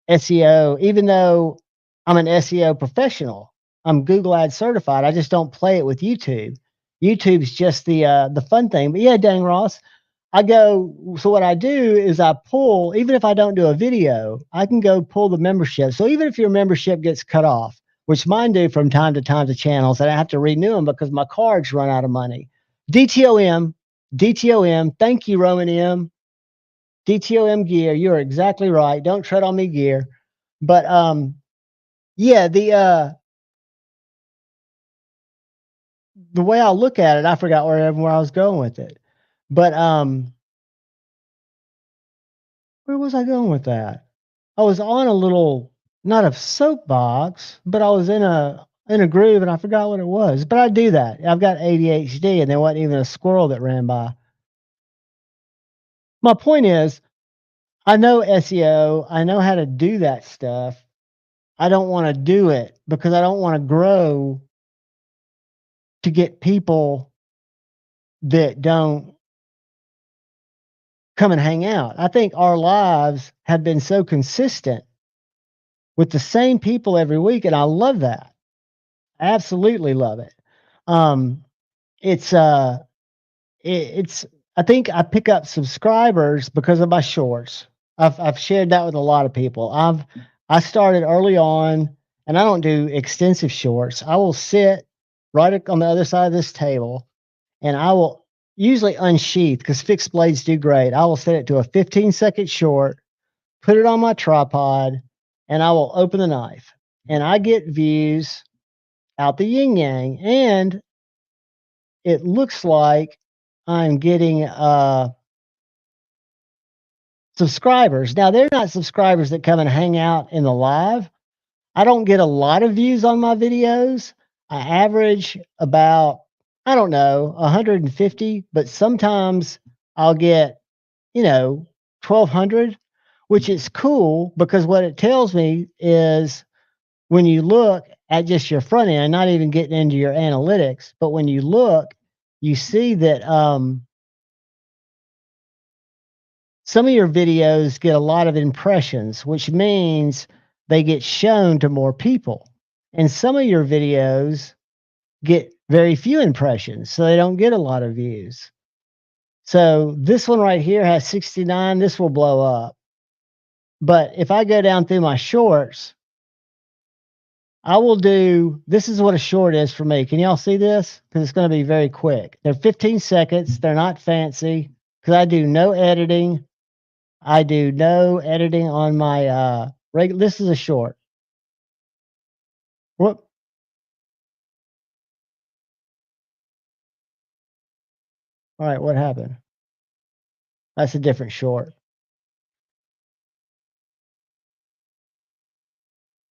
SEO, even though I'm an SEO professional. I'm Google Ads certified. I just don't play it with YouTube. YouTube's just the fun thing. But yeah, dang Ross, so what I do is I pull, even if I don't do a video, I can go pull the membership. So even if your membership gets cut off, which mine do from time to time to channels, and I have to renew them because my cards run out of money. DTOM, thank you, Roman M. DTOM gear, you're exactly right. Don't tread on me gear. But yeah, the way I look at it, I forgot where I was going with it. But where was I going with that? I was on a little, not a soapbox, but I was in a groove and I forgot what it was. But I do that. I've got ADHD, and there wasn't even a squirrel that ran by. My point is, I know SEO. I know how to do that stuff. I don't want to do it because I don't want to grow to get people that don't come and hang out. I think our lives have been so consistent with the same people every week, and I love that. I absolutely love it. It's it's I think I pick up subscribers because of my shorts. I've shared that with a lot of people. I started early on, and I don't do extensive shorts. I will sit right on the other side of this table, and I will usually unsheath, because fixed blades do great. I will set it to a 15-second short, put it on my tripod, and I will open the knife. And I get views out the yin yang, and it looks like I'm getting subscribers. Now, they're not subscribers that come and hang out in the live. I don't get a lot of views on my videos. I average about, I don't know, 150, but sometimes I'll get, 1,200, which is cool, because what it tells me is, when you look at just your front end, not even getting into your analytics, but when you look, you see that some of your videos get a lot of impressions, which means they get shown to more people. And some of your videos get very few impressions, so they don't get a lot of views. So this one right here has 69. This will blow up. But if I go down through my shorts, I will do, this is what a short is for me. Can y'all see this? Because it's going to be very quick. They're 15 seconds. They're not fancy, because I do no editing. I do no editing on my regular. This is a short. Whoop. All right, what happened? That's a different short.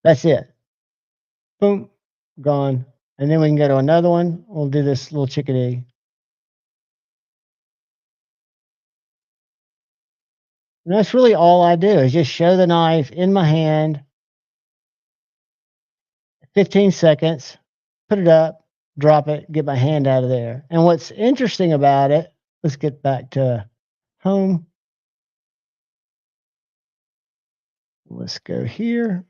That's it. Boom. gone. And then we can go to another one. We'll do this little chickadee. And that's really all I do is just show the knife in my hand, 15 seconds, put it up, drop it, get my hand out of there. And what's interesting about it, let's get back to home. Let's go here.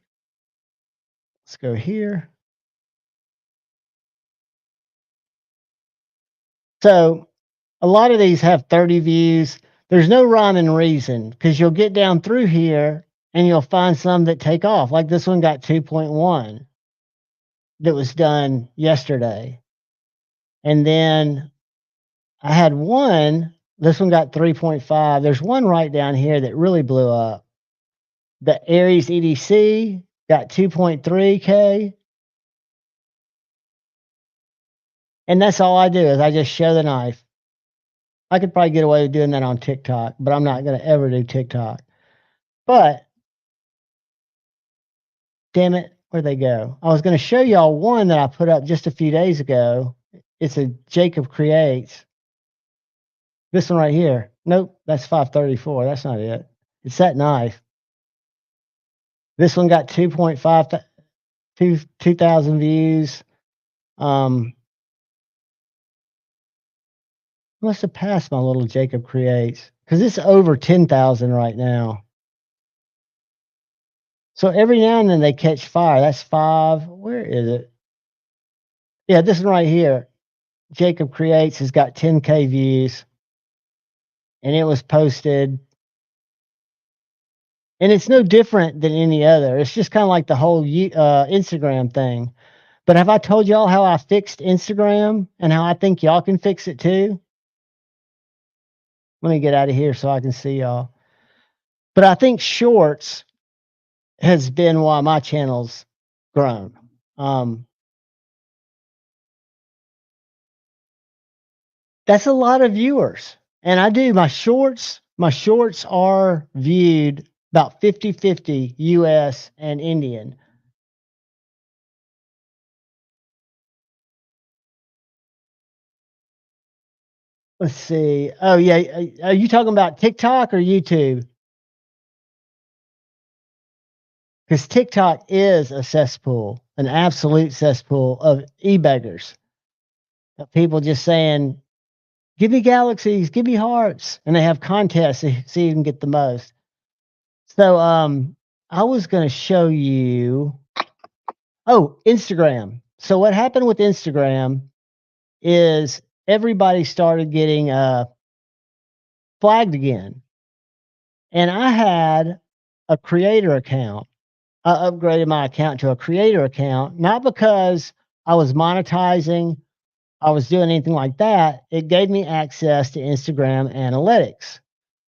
Let's go here. So a lot of these have 30 views. There's no rhyme and reason because you'll get down through here and you'll find some that take off. Like this one got 2.1 that was done yesterday. And then I had one, this one got 3.5. There's one right down here that really blew up. The Aries EDC got 2.3K. And that's all I do is I just show the knife. I could probably get away with doing that on TikTok, but I'm not going to ever do TikTok. But, damn it, where'd they go? I was going to show y'all one that I put up just a few days ago. It's a Jacob Creates. This one right here. Nope, that's 534. That's not it. It's that knife. This one got 2,000 views. Must have passed my little Jacob Creates because it's over 10,000 right now. So every now and then they catch fire. That's 5. Where is it? Yeah, this one right here. Jacob Creates has got 10K views. And it was posted. And it's no different than any other. It's just kind of like the whole Instagram thing. But have I told y'all how I fixed Instagram and how I think y'all can fix it too? Let me get out of here so I can see y'all. But I think shorts has been why my channel's grown. That's a lot of viewers. And I do my shorts are viewed about 50-50 US and Indian. Let's see. Oh yeah, are you talking about TikTok or YouTube? Because TikTok is a cesspool, an absolute cesspool of e-beggars. People just saying, give me galaxies, give me hearts. And they have contests to see who can get the most. So I was going to show you, Instagram. So what happened with Instagram is everybody started getting flagged again. And I had a creator account. I upgraded my account to a creator account, not because I was monetizing, I was doing anything like that. It gave me access to Instagram analytics,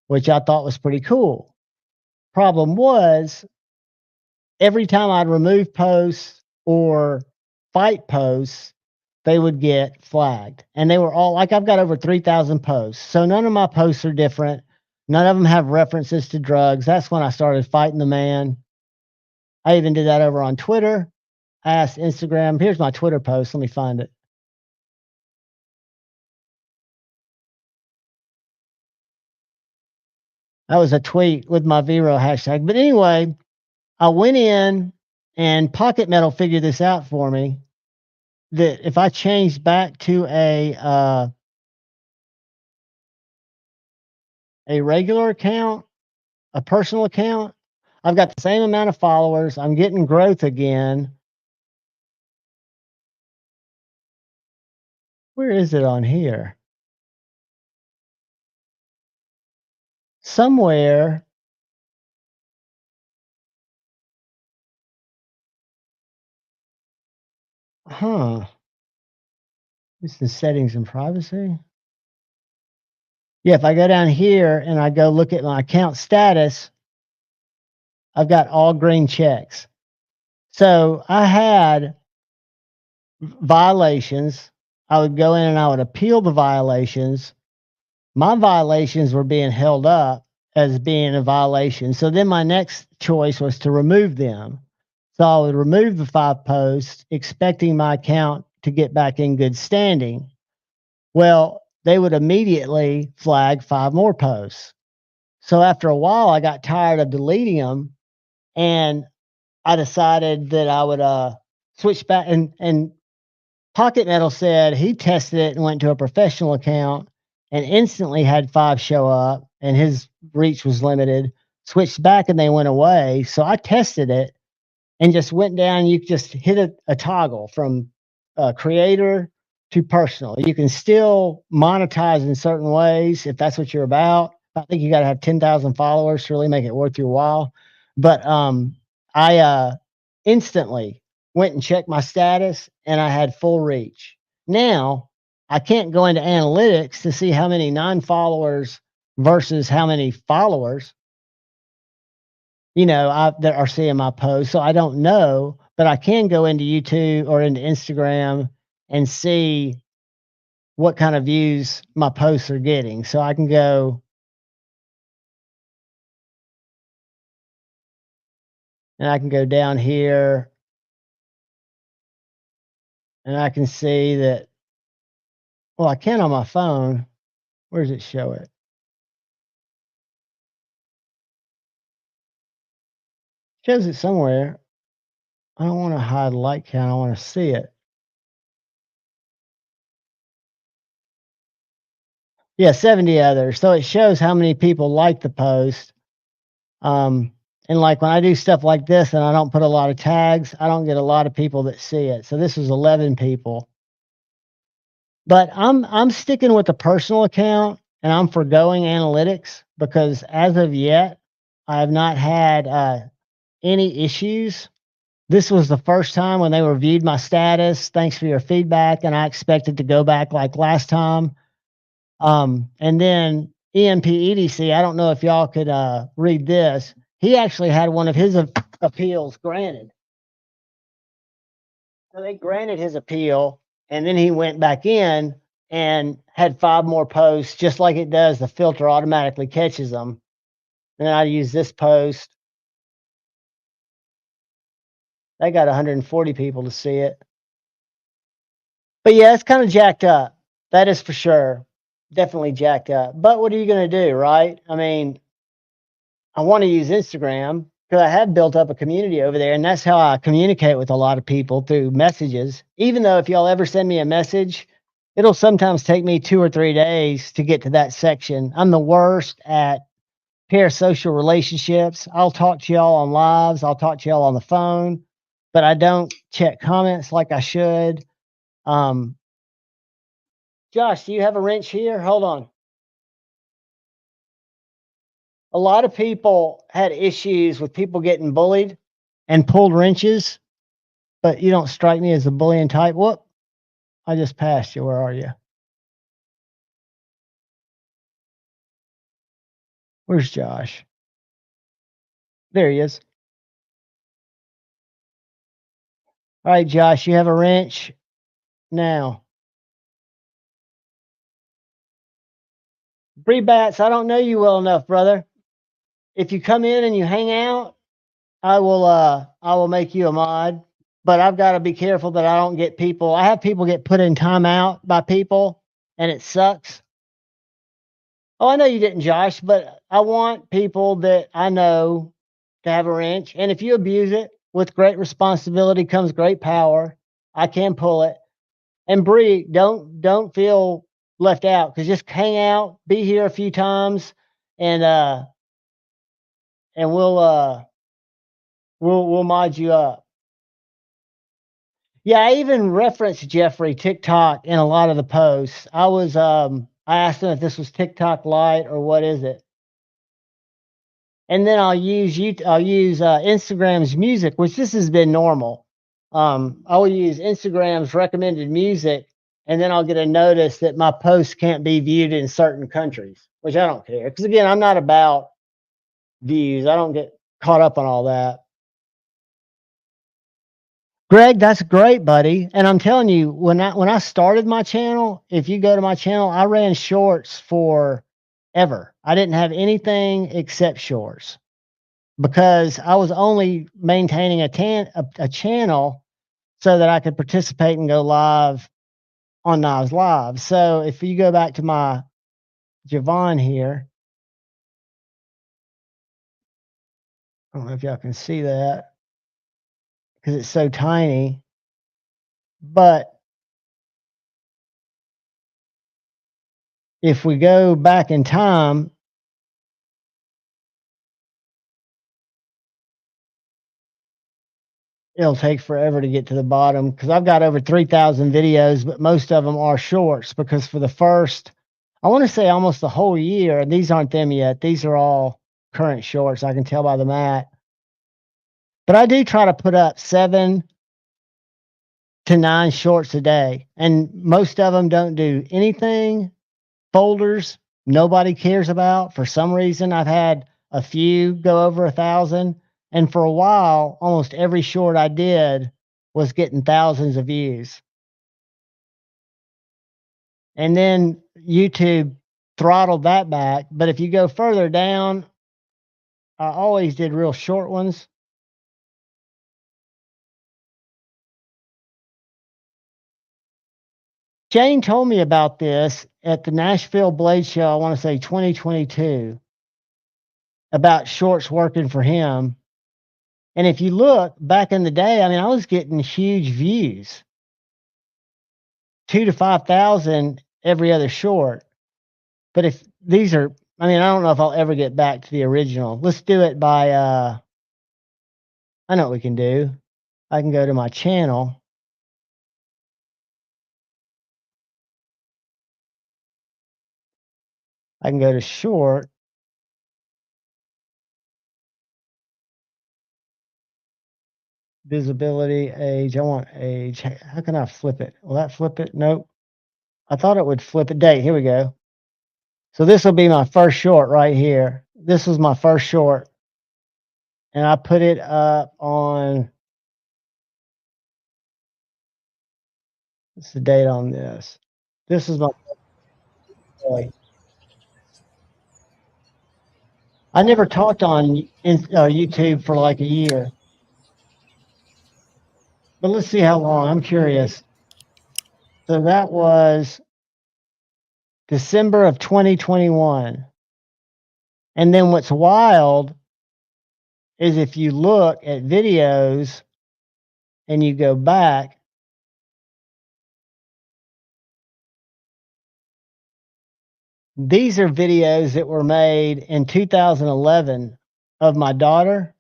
which I thought was pretty cool. Problem was, every time I'd remove posts or fight posts, they would get flagged. And they were all like, I've got over 3,000 posts. So none of my posts are different. None of them have references to drugs. That's when I started fighting the man. I even did that over on Twitter. I asked Instagram, here's my Twitter post. Let me find it. That was a tweet with my Vero hashtag. But anyway, I went in and Pocket Metal figured this out for me. That if I changed back to a regular account, a personal account, I've got the same amount of followers. I'm getting growth again. Where is it on here? Somewhere. Huh. This is settings and privacy. Yeah, if I go down here and I go look at my account status, I've got all green checks. So I had violations. I would go in and I would appeal the violations. My violations were being held up as being a violation. So then my next choice was to remove them. So I would remove the 5 posts, expecting my account to get back in good standing. Well, they would immediately flag 5 more posts. So after a while, I got tired of deleting them, and I decided that I would switch back. And Pocket Metal said he tested it and went to a professional account and instantly had 5 show up, and his reach was limited. Switched back and they went away. So I tested it and just went down. You just hit a toggle from creator to personal. You can still monetize in certain ways if that's what you're about. I think you got to have 10,000 followers to really make it worth your while. But I instantly went and checked my status, and I had full reach. Now I can't go into analytics to see how many non-followers versus how many followers that are seeing my posts. So I don't know, but I can go into YouTube or into Instagram and see what kind of views my posts are getting. So I can go and I can go down here and I can see that, well, I can on my phone. Where does it show it? Shows it somewhere. I don't want to hide like count. I want to see it. Yeah, 70 others. So it shows how many people like the post. And like when I do stuff like this and I don't put a lot of tags, I don't get a lot of people that see it. So this was 11 people. But I'm sticking with the personal account, and I'm forgoing analytics because as of yet, I have not had any issues. This was the first time when they reviewed my status. Thanks for your feedback, and I expected to go back like last time. And then EMP EDC, I don't know if y'all could read this. He actually had one of his appeals granted. So they granted his appeal, and then he went back in and had 5 more posts, just like it does. The filter automatically catches them. Then I use this post. They got 140 people to see it. But yeah, it's kind of jacked up. That is for sure. Definitely jacked up. But what are you going to do, right? I mean, I want to use Instagram because I have built up a community over there, and that's how I communicate with a lot of people, through messages. Even though if y'all ever send me a message, it'll sometimes take me 2 or 3 days to get to that section. I'm the worst at parasocial relationships. I'll talk to y'all on lives. I'll talk to y'all on the phone, but I don't check comments like I should. Josh, do you have a wrench here? Hold on. A lot of people had issues with people getting bullied and pulled wrenches, but you don't strike me as a bullying type. Whoop, I just passed you. Where are you? Where's Josh? There he is. All right, Josh, you have a wrench now. Bree Bats, I don't know you well enough, brother. If you come in and you hang out, I will make you a mod. But I've got to be careful that I don't get people. I have people get put in timeout by people, and it sucks. Oh, I know you didn't, Josh, but I want people that I know to have a wrench. And if you abuse it, with great responsibility comes great power. I can pull it. And Bree, don't feel left out, because just hang out, be here a few times, and we'll mod you up. Yeah, I even referenced Jeffrey TikTok in a lot of the posts. I asked him if this was TikTok Lite or what is it. And then I'll use Instagram's music, which this has been normal. I will use Instagram's recommended music, and then I'll get a notice that my posts can't be viewed in certain countries, which I don't care. Because again, I'm not about views. I don't get caught up on all that. Greg, that's great, buddy. And I'm telling you, when I started my channel, if you go to my channel, I ran shorts for ever. I didn't have anything except shorts. because I was only maintaining a channel so that I could participate and go live on Knives Live. So if you go back to my Javon here, I don't know if y'all can see that because it's so tiny, but if we go back in time, it'll take forever to get to the bottom because I've got over 3,000 videos, but most of them are shorts because for the first, I want to say almost the whole year, and these aren't them yet. These are all current shorts. I can tell by the mat. But I do try to put up 7 to 9 shorts a day, and most of them don't do anything. Folders nobody cares about. For some reason, I've had a few go over 1,000, and for a while, almost every short I did was getting thousands of views. And then YouTube throttled that back. But if you go further down, I always did real short ones. Shane told me about this at the Nashville Blade Show, I want to say 2022, about shorts working for him. And if you look back in the day, I mean, I was getting huge views, 2 to 5,000 every other short. But if these are, I mean, I don't know if I'll ever get back to the original. Let's do it by, I know what we can do. I can go to my channel. I can go to short. Visibility, age. I want age. How can I flip it? Will that flip it? Nope. I thought it would flip it. Date. Here we go. So this will be my first short right here. This was my first short. And I put it up on, what's the date on this? This is my, I never talked on YouTube for like a year. But let's see how long. I'm curious. So that was December of 2021. And then what's wild is if you look at videos and you go back, these are videos that were made in 2011 of my daughter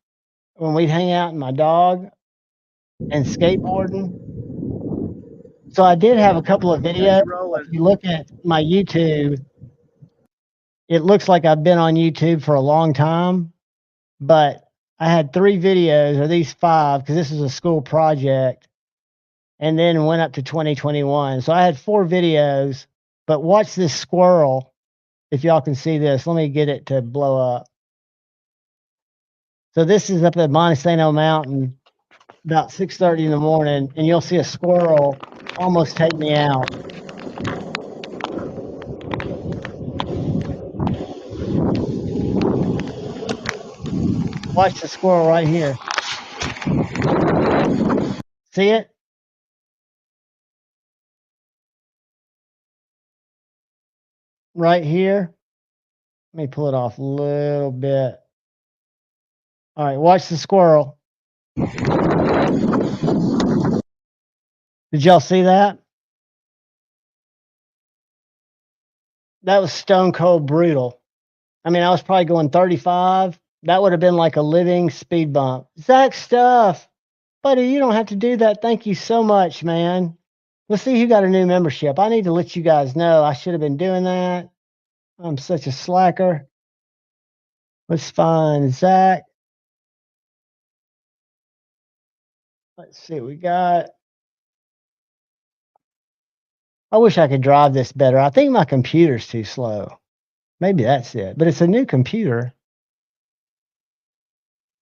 when we'd hang out and my dog and skateboarding. So I did have a couple of videos. If you look at my YouTube, it looks like I've been on YouTube for a long time, but I had 3 videos, or these 5, because this is a school project, and then went up to 2021. So I had 4 videos, but watch this squirrel. If y'all can see this, let me get it to blow up. So this is up at Montesano Mountain about 6:30 in the morning, and you'll see a squirrel almost take me out. Watch the squirrel right here. See it? Right here. Let me pull it off a little bit. All right, watch the squirrel. Did y'all see that? That was stone cold brutal. I mean, I was probably going 35. That would have been like a living speed bump. Zach Stuff, buddy, you don't have to do that. Thank you so much, man. Let's see who got a new membership. I need to let you guys know I should have been doing that. I'm such a slacker. Let's find Zach. Let's see what we got. I wish I could drive this better. I think my computer's too slow. Maybe that's it, but it's a new computer.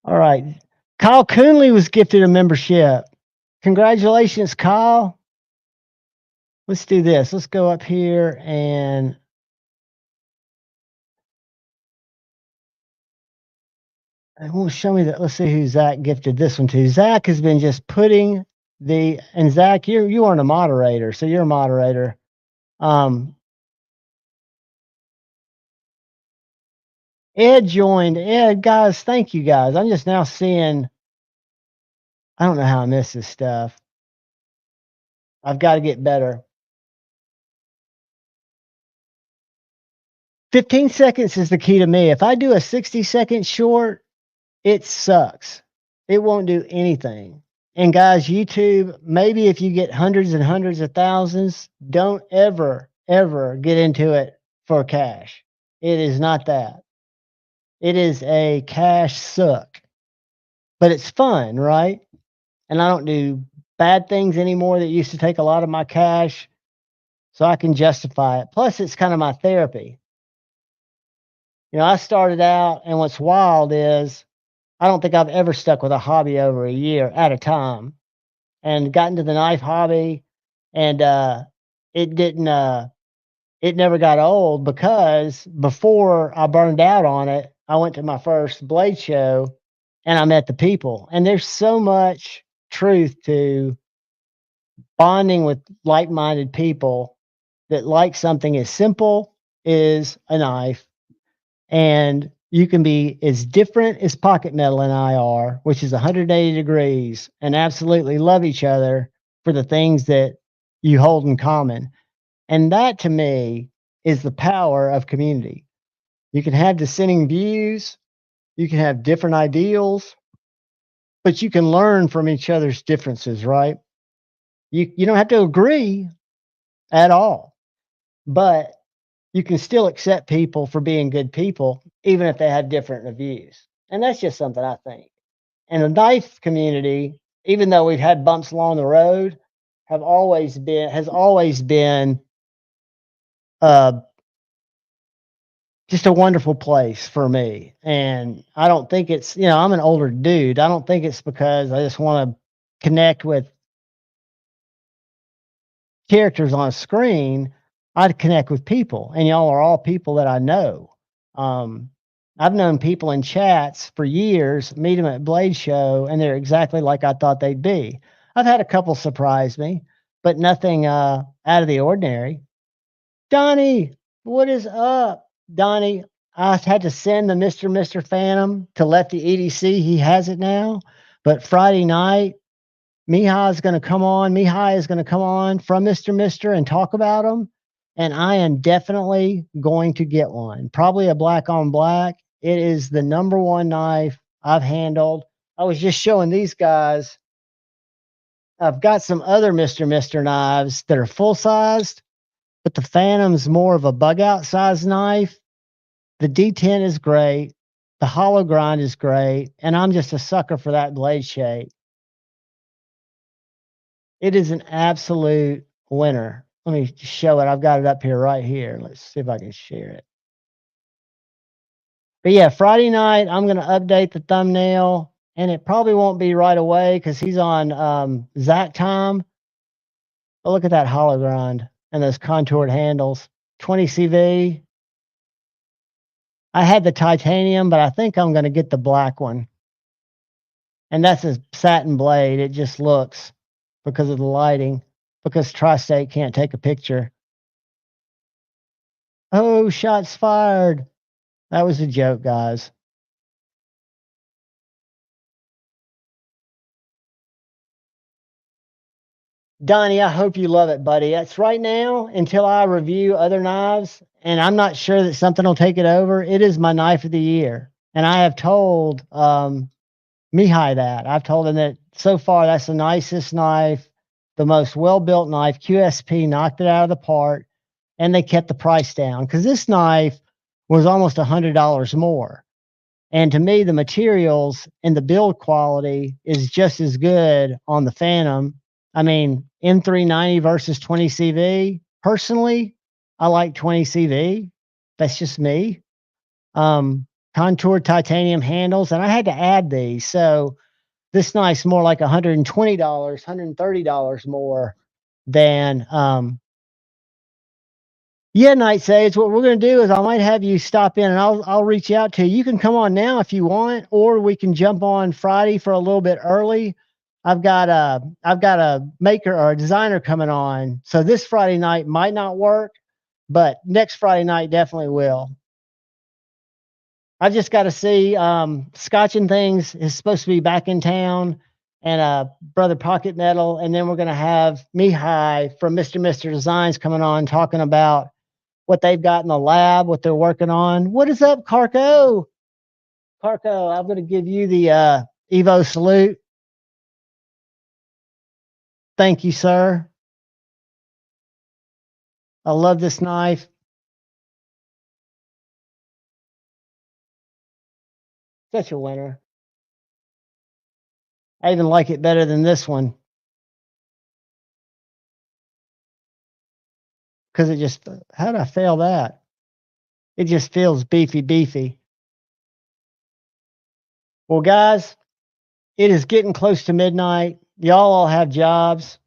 All right. Kyle Coonley was gifted a membership. Congratulations, Kyle. Let's do this. Let's go up here and It won't show me that. Let's see who Zach gifted this one to. Zach has been just putting and Zach, you aren't a moderator, so you're a moderator. Ed joined. Ed, guys, thank you guys. I'm just now seeing. I don't know how I miss this stuff. I've got to get better. 15 seconds is the key to me. If I do a 60-second short, it sucks. It won't do anything. And guys, YouTube, maybe if you get hundreds and hundreds of thousands, don't ever, ever get into it for cash. It is not that. It is a cash suck. But it's fun, right? And I don't do bad things anymore that used to take a lot of my cash, so I can justify it. Plus, it's kind of my therapy. You know, I started out, and what's wild is I don't think I've ever stuck with a hobby over a year at a time, and got into the knife hobby, and it didn't. It never got old because before I burned out on it, I went to my first blade show, and I met the people. And there's so much truth to bonding with like-minded people that like something as simple as a knife, and you can be as different as pocket metal and I are, which is 180 degrees, and absolutely love each other for the things that you hold in common. And that to me is the power of community. You can have dissenting views, you can have different ideals, but you can learn from each other's differences, right? You don't have to agree at all, but you can still accept people for being good people, even if they have different views. And that's just something I think. And the knife community, even though we've had bumps along the road, has always been uh, just a wonderful place for me. And I don't think it's, I'm an older dude. I don't think it's because I just want to connect with characters on a screen. I'd connect with people, and y'all are all people that I know. Um, I've known people in chats for years, meet them at Blade Show, and they're exactly like I thought they'd be. I've had a couple surprise me, but nothing out of the ordinary. Donnie, what is up? Donnie, I had to send the Mr. Phantom to let the EDC. He has it now. But Friday night, Mihai is going to come on. Mihai is going to come on from Mr. and talk about them. And I am definitely going to get one. Probably a black on black. It is the number one knife I've handled. I was just showing these guys. I've got some other Mr. knives that are full sized, but the Phantom's more of a bug out size knife. The D10 is great. The hollow grind is great. And I'm just a sucker for that blade shape. It is an absolute winner. Let me show it. I've got it up here right here. Let's see if I can share it. But yeah, Friday night, I'm going to update the thumbnail, and it probably won't be right away because he's on Zach time. But look at that hollow grind and those contoured handles. 20 CV. I had the titanium, but I think I'm going to get the black one. And that's a satin blade. It just looks, because of the lighting, because Tri-State can't take a picture. Oh, shots fired. That was a joke, guys. Donnie, I hope you love it, buddy. That's right now until I review other knives, and I'm not sure that something will take it over. It is my knife of the year. And I have told Mihai that. I've told him that so far that's the nicest knife, the most well-built knife. QSP knocked it out of the park, and they kept the price down because this knife was almost $100 more. And to me, the materials and the build quality is just as good on the Phantom. I mean, M390 versus 20 CV. Personally, I like 20 CV. That's just me. Contoured titanium handles, and I had to add these. So this knife's more like $120, $130 more than Yeah, Night Sage. What we're going to do is I might have you stop in, and I'll reach out to you. You can come on now if you want, or we can jump on Friday for a little bit early. I've got a maker or a designer coming on, so this Friday night might not work, but next Friday night definitely will. I just got to see. Scotch and Things is supposed to be back in town, and Brother Pocket Metal, and then we're going to have Mihai from Mr. Designs coming on talking about what they've got in the lab, what they're working on. What is up, Carco? Carco, I'm going to give you the Evo salute. Thank you, sir. I love this knife. Such a winner. I even like it better than this one. Because it just, how did I fail that? It just feels beefy. Well, guys, it is getting close to midnight. Y'all all have jobs.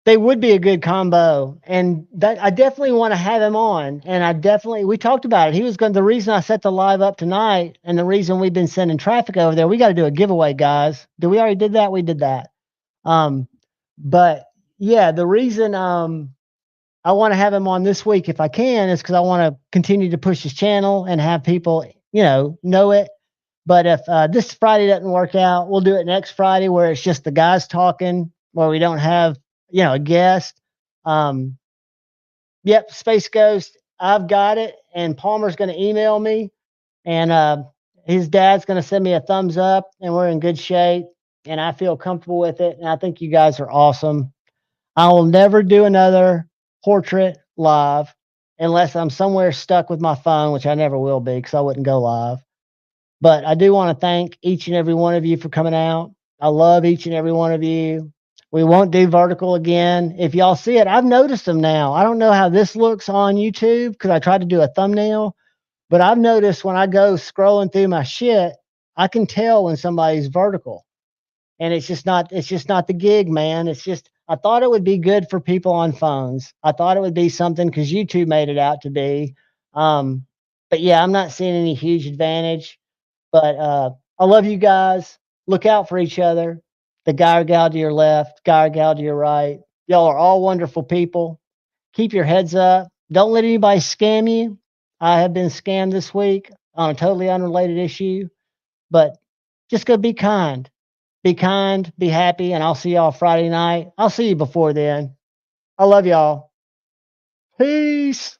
They would be a good combo, and that I definitely want to have him on. And we talked about it. He was going. The reason I set the live up tonight, and the reason we've been sending traffic over there, we got to do a giveaway, guys. Did we already did that? We did that. But yeah, the reason I want to have him on this week if I can is because I want to continue to push his channel and have people know it. But if this Friday doesn't work out, we'll do it next Friday where it's just the guys talking, where we don't have a guest. Yep, Space Ghost, I've got it, and Palmer's going to email me, and his dad's going to send me a thumbs up, and we're in good shape, and I feel comfortable with it, and I think you guys are awesome. I will never do another portrait live unless I'm somewhere stuck with my phone, which I never will be because I wouldn't go live. But I do want to thank each and every one of you for coming out. I love each and every one of you. We won't do vertical again. If y'all see it, I've noticed them now. I don't know how this looks on YouTube because I tried to do a thumbnail, but I've noticed when I go scrolling through my shit, I can tell when somebody's vertical. And it's just not the gig, man. It's just I thought it would be good for people on phones. I thought it would be something because YouTube made it out to be. But yeah, I'm not seeing any huge advantage. But I love you guys. Look out for each other. The guy or gal to your left, guy or gal to your right. Y'all are all wonderful people. Keep your heads up. Don't let anybody scam you. I have been scammed this week on a totally unrelated issue. But just go be kind. Be kind, be happy, and I'll see y'all Friday night. I'll see you before then. I love y'all. Peace.